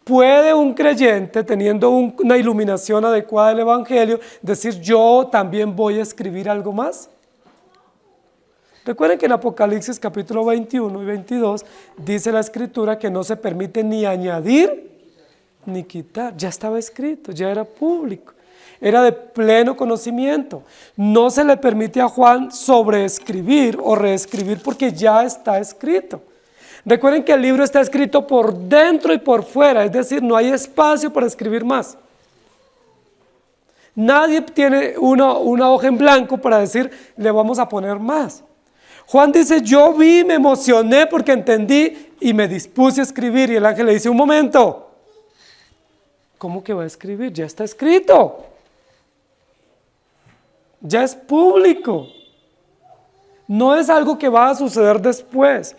¿Puede un creyente, teniendo una iluminación adecuada del Evangelio, decir yo también voy a escribir algo más? Recuerden que en Apocalipsis capítulo 21 y 22 dice la Escritura que no se permite ni añadir ni quitar. Ya estaba escrito, ya era público, era de pleno conocimiento. No se le permite a Juan sobreescribir o reescribir porque ya está escrito. Recuerden que el libro está escrito por dentro y por fuera, es decir, no hay espacio para escribir más. Nadie tiene una hoja en blanco para decir, le vamos a poner más. Juan dice, yo vi, me emocioné porque entendí y me dispuse a escribir. Y el ángel le dice, un momento, ¿cómo que va a escribir? Ya está escrito. Ya es público. No es algo que va a suceder después.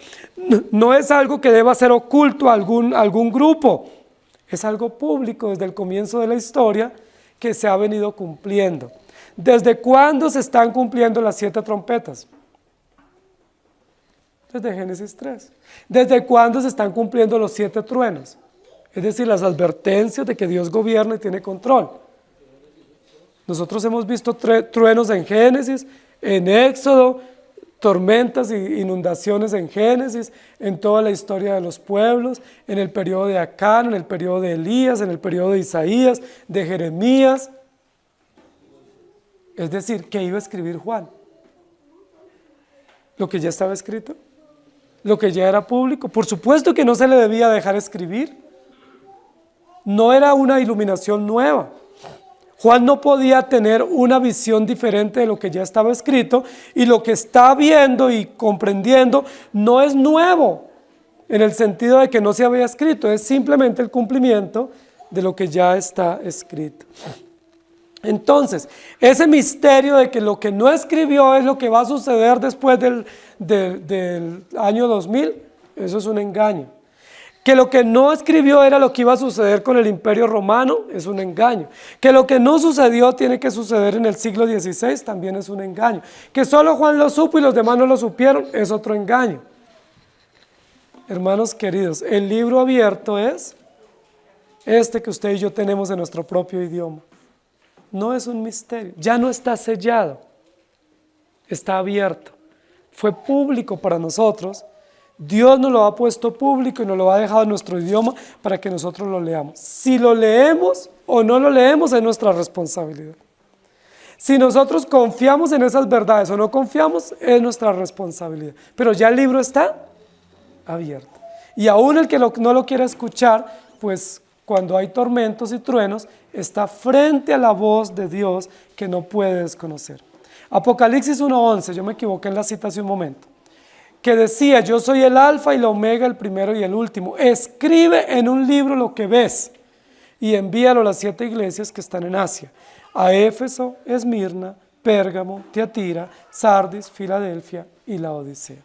No es algo que deba ser oculto a algún grupo. Es algo público desde el comienzo de la historia que se ha venido cumpliendo. ¿Desde cuándo se están cumpliendo las 7 trompetas? Desde Génesis 3. ¿Desde cuándo se están cumpliendo los 7 truenos? Es decir, las advertencias de que Dios gobierna y tiene control. Nosotros hemos visto truenos en Génesis, en Éxodo, tormentas e inundaciones en Génesis, en toda la historia de los pueblos, en el periodo de Acán, en el periodo de Elías, en el periodo de Isaías, de Jeremías. Es decir, ¿qué iba a escribir Juan? ¿Lo que ya estaba escrito? ¿Lo que ya era público? Por supuesto que no se le debía dejar escribir. No era una iluminación nueva. Juan no podía tener una visión diferente de lo que ya estaba escrito, y lo que está viendo y comprendiendo no es nuevo en el sentido de que no se había escrito, es simplemente el cumplimiento de lo que ya está escrito. Entonces, ese misterio de que lo que no escribió es lo que va a suceder después del año 2000, eso es un engaño. Que lo que no escribió era lo que iba a suceder con el Imperio Romano, es un engaño. Que lo que no sucedió tiene que suceder en el siglo XVI, también es un engaño. Que solo Juan lo supo y los demás no lo supieron, es otro engaño. Hermanos queridos, el libro abierto es este que usted y yo tenemos en nuestro propio idioma. No es un misterio, ya no está sellado, está abierto. Fue público para nosotros. Dios nos lo ha puesto público y nos lo ha dejado en nuestro idioma para que nosotros lo leamos. Si lo leemos o no lo leemos es nuestra responsabilidad. Si nosotros confiamos en esas verdades o no confiamos es nuestra responsabilidad. Pero ya el libro está abierto. Y aún el que no lo quiera escuchar, pues cuando hay tormentos y truenos, está frente a la voz de Dios que no puede desconocer. Apocalipsis 1:11, yo me equivoqué en la cita hace un momento, que decía, yo soy el alfa y la omega, el primero y el último. Escribe en un libro lo que ves y envíalo a las 7 iglesias que están en Asia, a Éfeso, Esmirna, Pérgamo, Tiatira, Sardis, Filadelfia y Laodicea.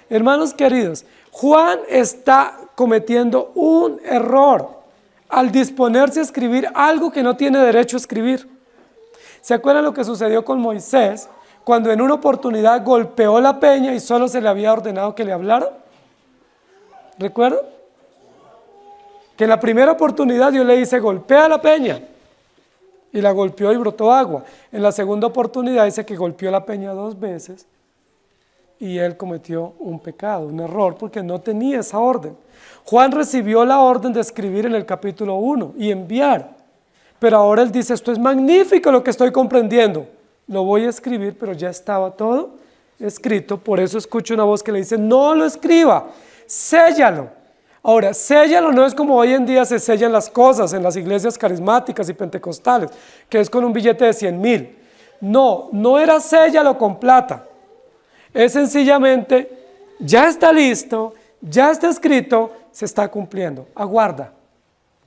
Hermanos queridos, Juan está cometiendo un error al disponerse a escribir algo que no tiene derecho a escribir. ¿Se acuerdan lo que sucedió con Moisés? Cuando en una oportunidad golpeó la peña y solo se le había ordenado que le hablara. ¿Recuerdan? Que en la primera oportunidad Dios le dice, golpea la peña. Y la golpeó y brotó agua. En la segunda oportunidad dice que golpeó la peña 2 veces y él cometió un pecado, un error, porque no tenía esa orden. Juan recibió la orden de escribir en el capítulo 1 y enviar. Pero ahora él dice, esto es magnífico lo que estoy comprendiendo. Lo voy a escribir, pero ya estaba todo escrito. Por eso escucho una voz que le dice, no lo escriba, séllalo. Ahora, séllalo no es como hoy en día se sellan las cosas en las iglesias carismáticas y pentecostales, que es con un billete de 100,000. No, no era séllalo con plata. Es sencillamente, ya está listo, ya está escrito, se está cumpliendo. Aguarda.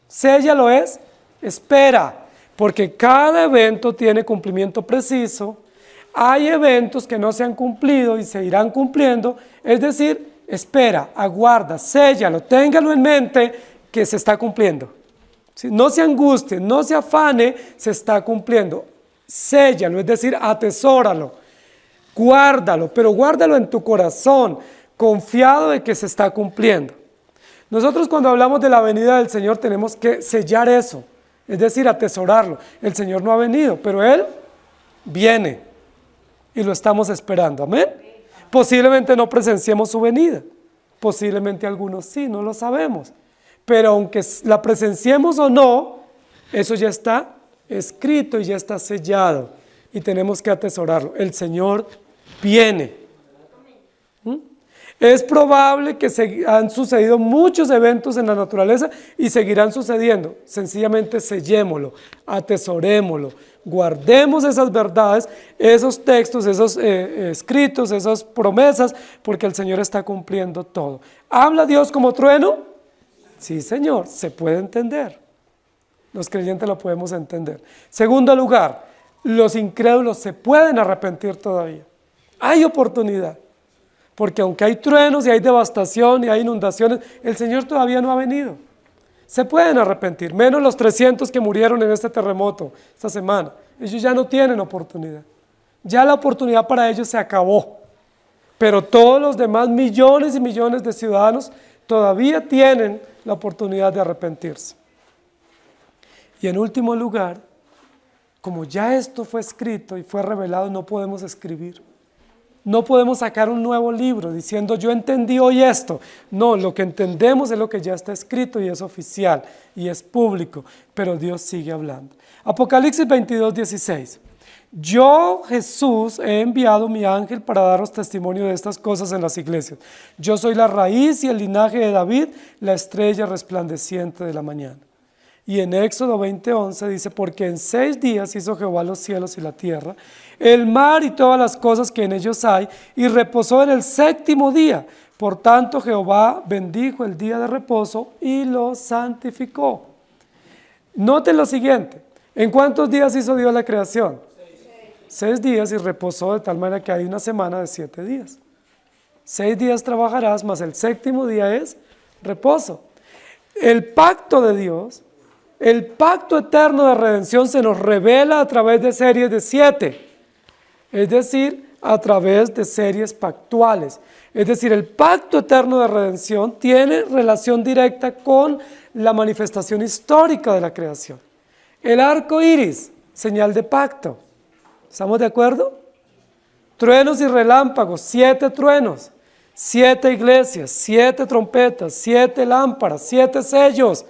Séllalo es, espera. Porque cada evento tiene cumplimiento preciso, hay eventos que no se han cumplido y se irán cumpliendo, es decir, espera, aguarda, séllalo, téngalo en mente que se está cumpliendo. ¿Sí? No se angustie, no se afane, se está cumpliendo. Séllalo, es decir, atesóralo, guárdalo, pero guárdalo en tu corazón, confiado de que se está cumpliendo. Nosotros cuando hablamos de la venida del Señor tenemos que sellar eso, es decir, atesorarlo. El Señor no ha venido, pero Él viene y lo estamos esperando, amén. Posiblemente no presenciemos su venida, posiblemente algunos sí, no lo sabemos, pero aunque la presenciemos o no, eso ya está escrito y ya está sellado y tenemos que atesorarlo. El Señor viene. Es probable que han sucedido muchos eventos en la naturaleza y seguirán sucediendo. Sencillamente sellémoslo, atesorémoslo, guardemos esas verdades, esos textos, esos escritos, esas promesas, porque el Señor está cumpliendo todo. ¿Habla Dios como trueno? Sí, Señor, se puede entender. Los creyentes lo podemos entender. Segundo lugar, los incrédulos se pueden arrepentir todavía. Hay oportunidad. Porque aunque hay truenos y hay devastación y hay inundaciones, el Señor todavía no ha venido. Se pueden arrepentir, menos los 300 que murieron en este terremoto esta semana. Ellos ya no tienen oportunidad. Ya la oportunidad para ellos se acabó. Pero todos los demás millones y millones de ciudadanos todavía tienen la oportunidad de arrepentirse. Y en último lugar, como ya esto fue escrito y fue revelado, no podemos escribir. No podemos sacar un nuevo libro diciendo yo entendí hoy esto. No, lo que entendemos es lo que ya está escrito y es oficial y es público, pero Dios sigue hablando. Apocalipsis 22, 16. Yo, Jesús, he enviado mi ángel para daros testimonio de estas cosas en las iglesias. Yo soy la raíz y el linaje de David, la estrella resplandeciente de la mañana. Y en Éxodo 20:11 dice, porque en 6 días hizo Jehová los cielos y la tierra, el mar y todas las cosas que en ellos hay, y reposó en el 7º día. Por tanto, Jehová bendijo el día de reposo y lo santificó. Noten lo siguiente, ¿en cuántos días hizo Dios la creación? 6 días, y reposó de tal manera que hay una semana de 7 días. 6 días trabajarás, mas el 7º día es reposo. El pacto de Dios, el pacto eterno de redención se nos revela a través de series de 7, es decir, a través de series pactuales. Es decir, el pacto eterno de redención tiene relación directa con la manifestación histórica de la creación. El arco iris, señal de pacto. ¿Estamos de acuerdo? Truenos y relámpagos, 7 truenos, 7 iglesias, 7 trompetas, 7 lámparas, 7 sellos.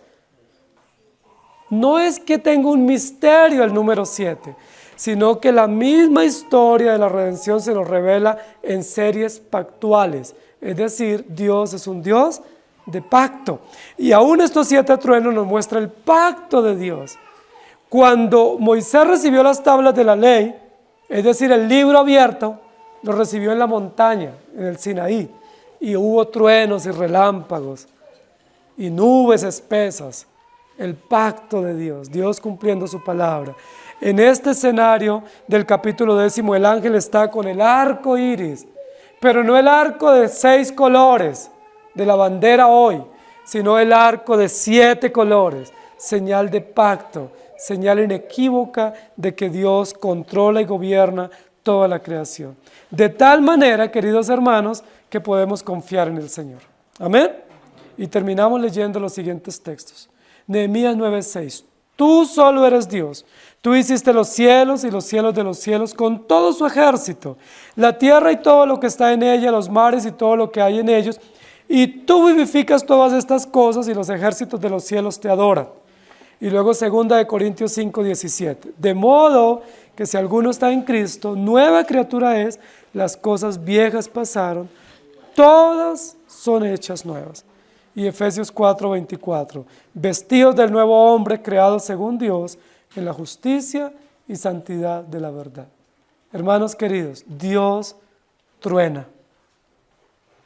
No es que tenga un misterio el número 7, sino que la misma historia de la redención se nos revela en series pactuales. Es decir, Dios es un Dios de pacto. Y aún estos 7 truenos nos muestran el pacto de Dios. Cuando Moisés recibió las tablas de la ley, es decir, el libro abierto, lo recibió en la montaña, en el Sinaí, y hubo truenos y relámpagos y nubes espesas. El pacto de Dios, Dios cumpliendo su palabra. En este escenario del capítulo 10, el ángel está con el arco iris, pero no el arco de 6 colores de la bandera hoy, sino el arco de 7 colores, señal de pacto, señal inequívoca de que Dios controla y gobierna toda la creación. De tal manera, queridos hermanos, que podemos confiar en el Señor. Amén. Y terminamos leyendo los siguientes textos. Nehemías 9:6. Tú solo eres Dios. Tú hiciste los cielos y los cielos de los cielos con todo su ejército, la tierra y todo lo que está en ella, los mares y todo lo que hay en ellos. Y tú vivificas todas estas cosas y los ejércitos de los cielos te adoran. Y luego 2 Corintios 5:17. De modo que si alguno está en Cristo, nueva criatura es, las cosas viejas pasaron, todas son hechas nuevas. Y Efesios 4:24, vestidos del nuevo hombre creado según Dios en la justicia y santidad de la verdad. Hermanos queridos, Dios truena.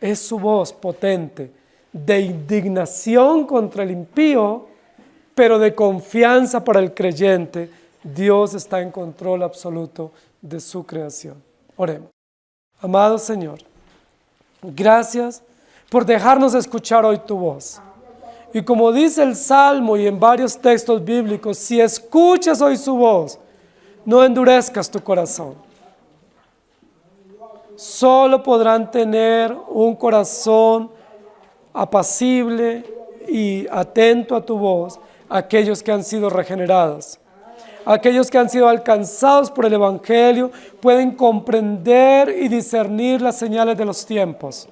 Es su voz potente de indignación contra el impío, pero de confianza para el creyente. Dios está en control absoluto de su creación. Oremos. Amado Señor, gracias por dejarnos escuchar hoy tu voz. Y como dice el Salmo y en varios textos bíblicos, si escuchas hoy su voz, no endurezcas tu corazón. Solo podrán tener un corazón apacible y atento a tu voz aquellos que han sido regenerados. Aquellos que han sido alcanzados por el Evangelio pueden comprender y discernir las señales de los tiempos.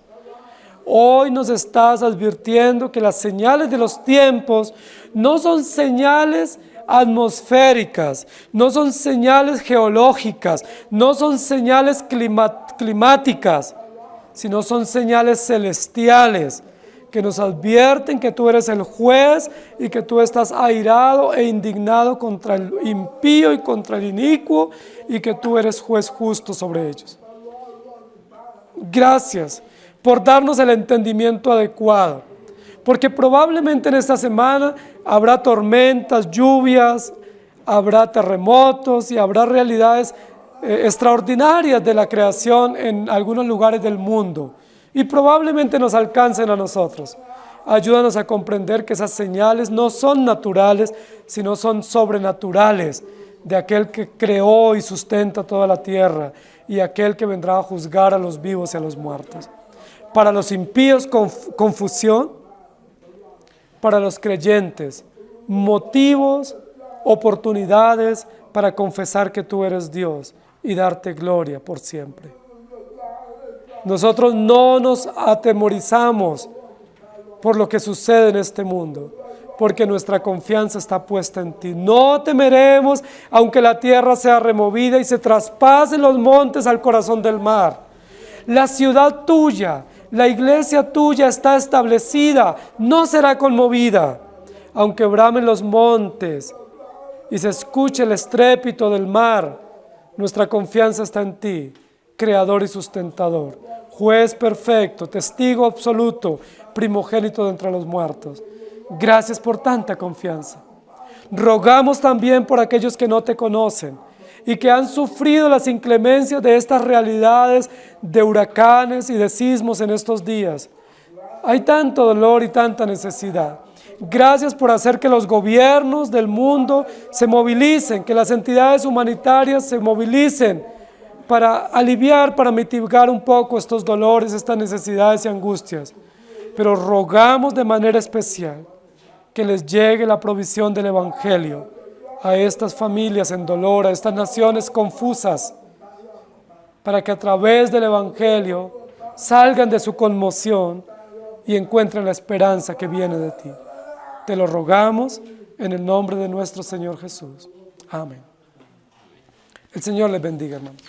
Hoy nos estás advirtiendo que las señales de los tiempos no son señales atmosféricas, no son señales geológicas, no son señales climáticas, sino son señales celestiales que nos advierten que tú eres el juez y que tú estás airado e indignado contra el impío y contra el inicuo y que tú eres juez justo sobre ellos. Gracias por darnos el entendimiento adecuado, porque probablemente en esta semana habrá tormentas, lluvias, habrá terremotos y habrá realidades extraordinarias de la creación en algunos lugares del mundo y probablemente nos alcancen a nosotros. Ayúdanos a comprender que esas señales no son naturales, sino son sobrenaturales de aquel que creó y sustenta toda la tierra y aquel que vendrá a juzgar a los vivos y a los muertos. Para los impíos, confusión; para los creyentes, motivos, oportunidades para confesar que tú eres Dios y darte gloria por siempre. Nosotros no nos atemorizamos por lo que sucede en este mundo, porque nuestra confianza está puesta en ti. No temeremos aunque la tierra sea removida y se traspasen los montes al corazón del mar. La ciudad tuya, la iglesia tuya está establecida, no será conmovida. Aunque bramen los montes y se escuche el estrépito del mar, nuestra confianza está en ti, creador y sustentador, juez perfecto, testigo absoluto, primogénito de entre los muertos. Gracias por tanta confianza. Rogamos también por aquellos que no te conocen y que han sufrido las inclemencias de estas realidades de huracanes y de sismos en estos días. Hay tanto dolor y tanta necesidad. Gracias por hacer que los gobiernos del mundo se movilicen, que las entidades humanitarias se movilicen para aliviar, para mitigar un poco estos dolores, estas necesidades y angustias. Pero rogamos de manera especial que les llegue la provisión del Evangelio a estas familias en dolor, a estas naciones confusas, para que a través del Evangelio salgan de su conmoción y encuentren la esperanza que viene de ti. Te lo rogamos en el nombre de nuestro Señor Jesús. Amén. El Señor les bendiga, hermanos.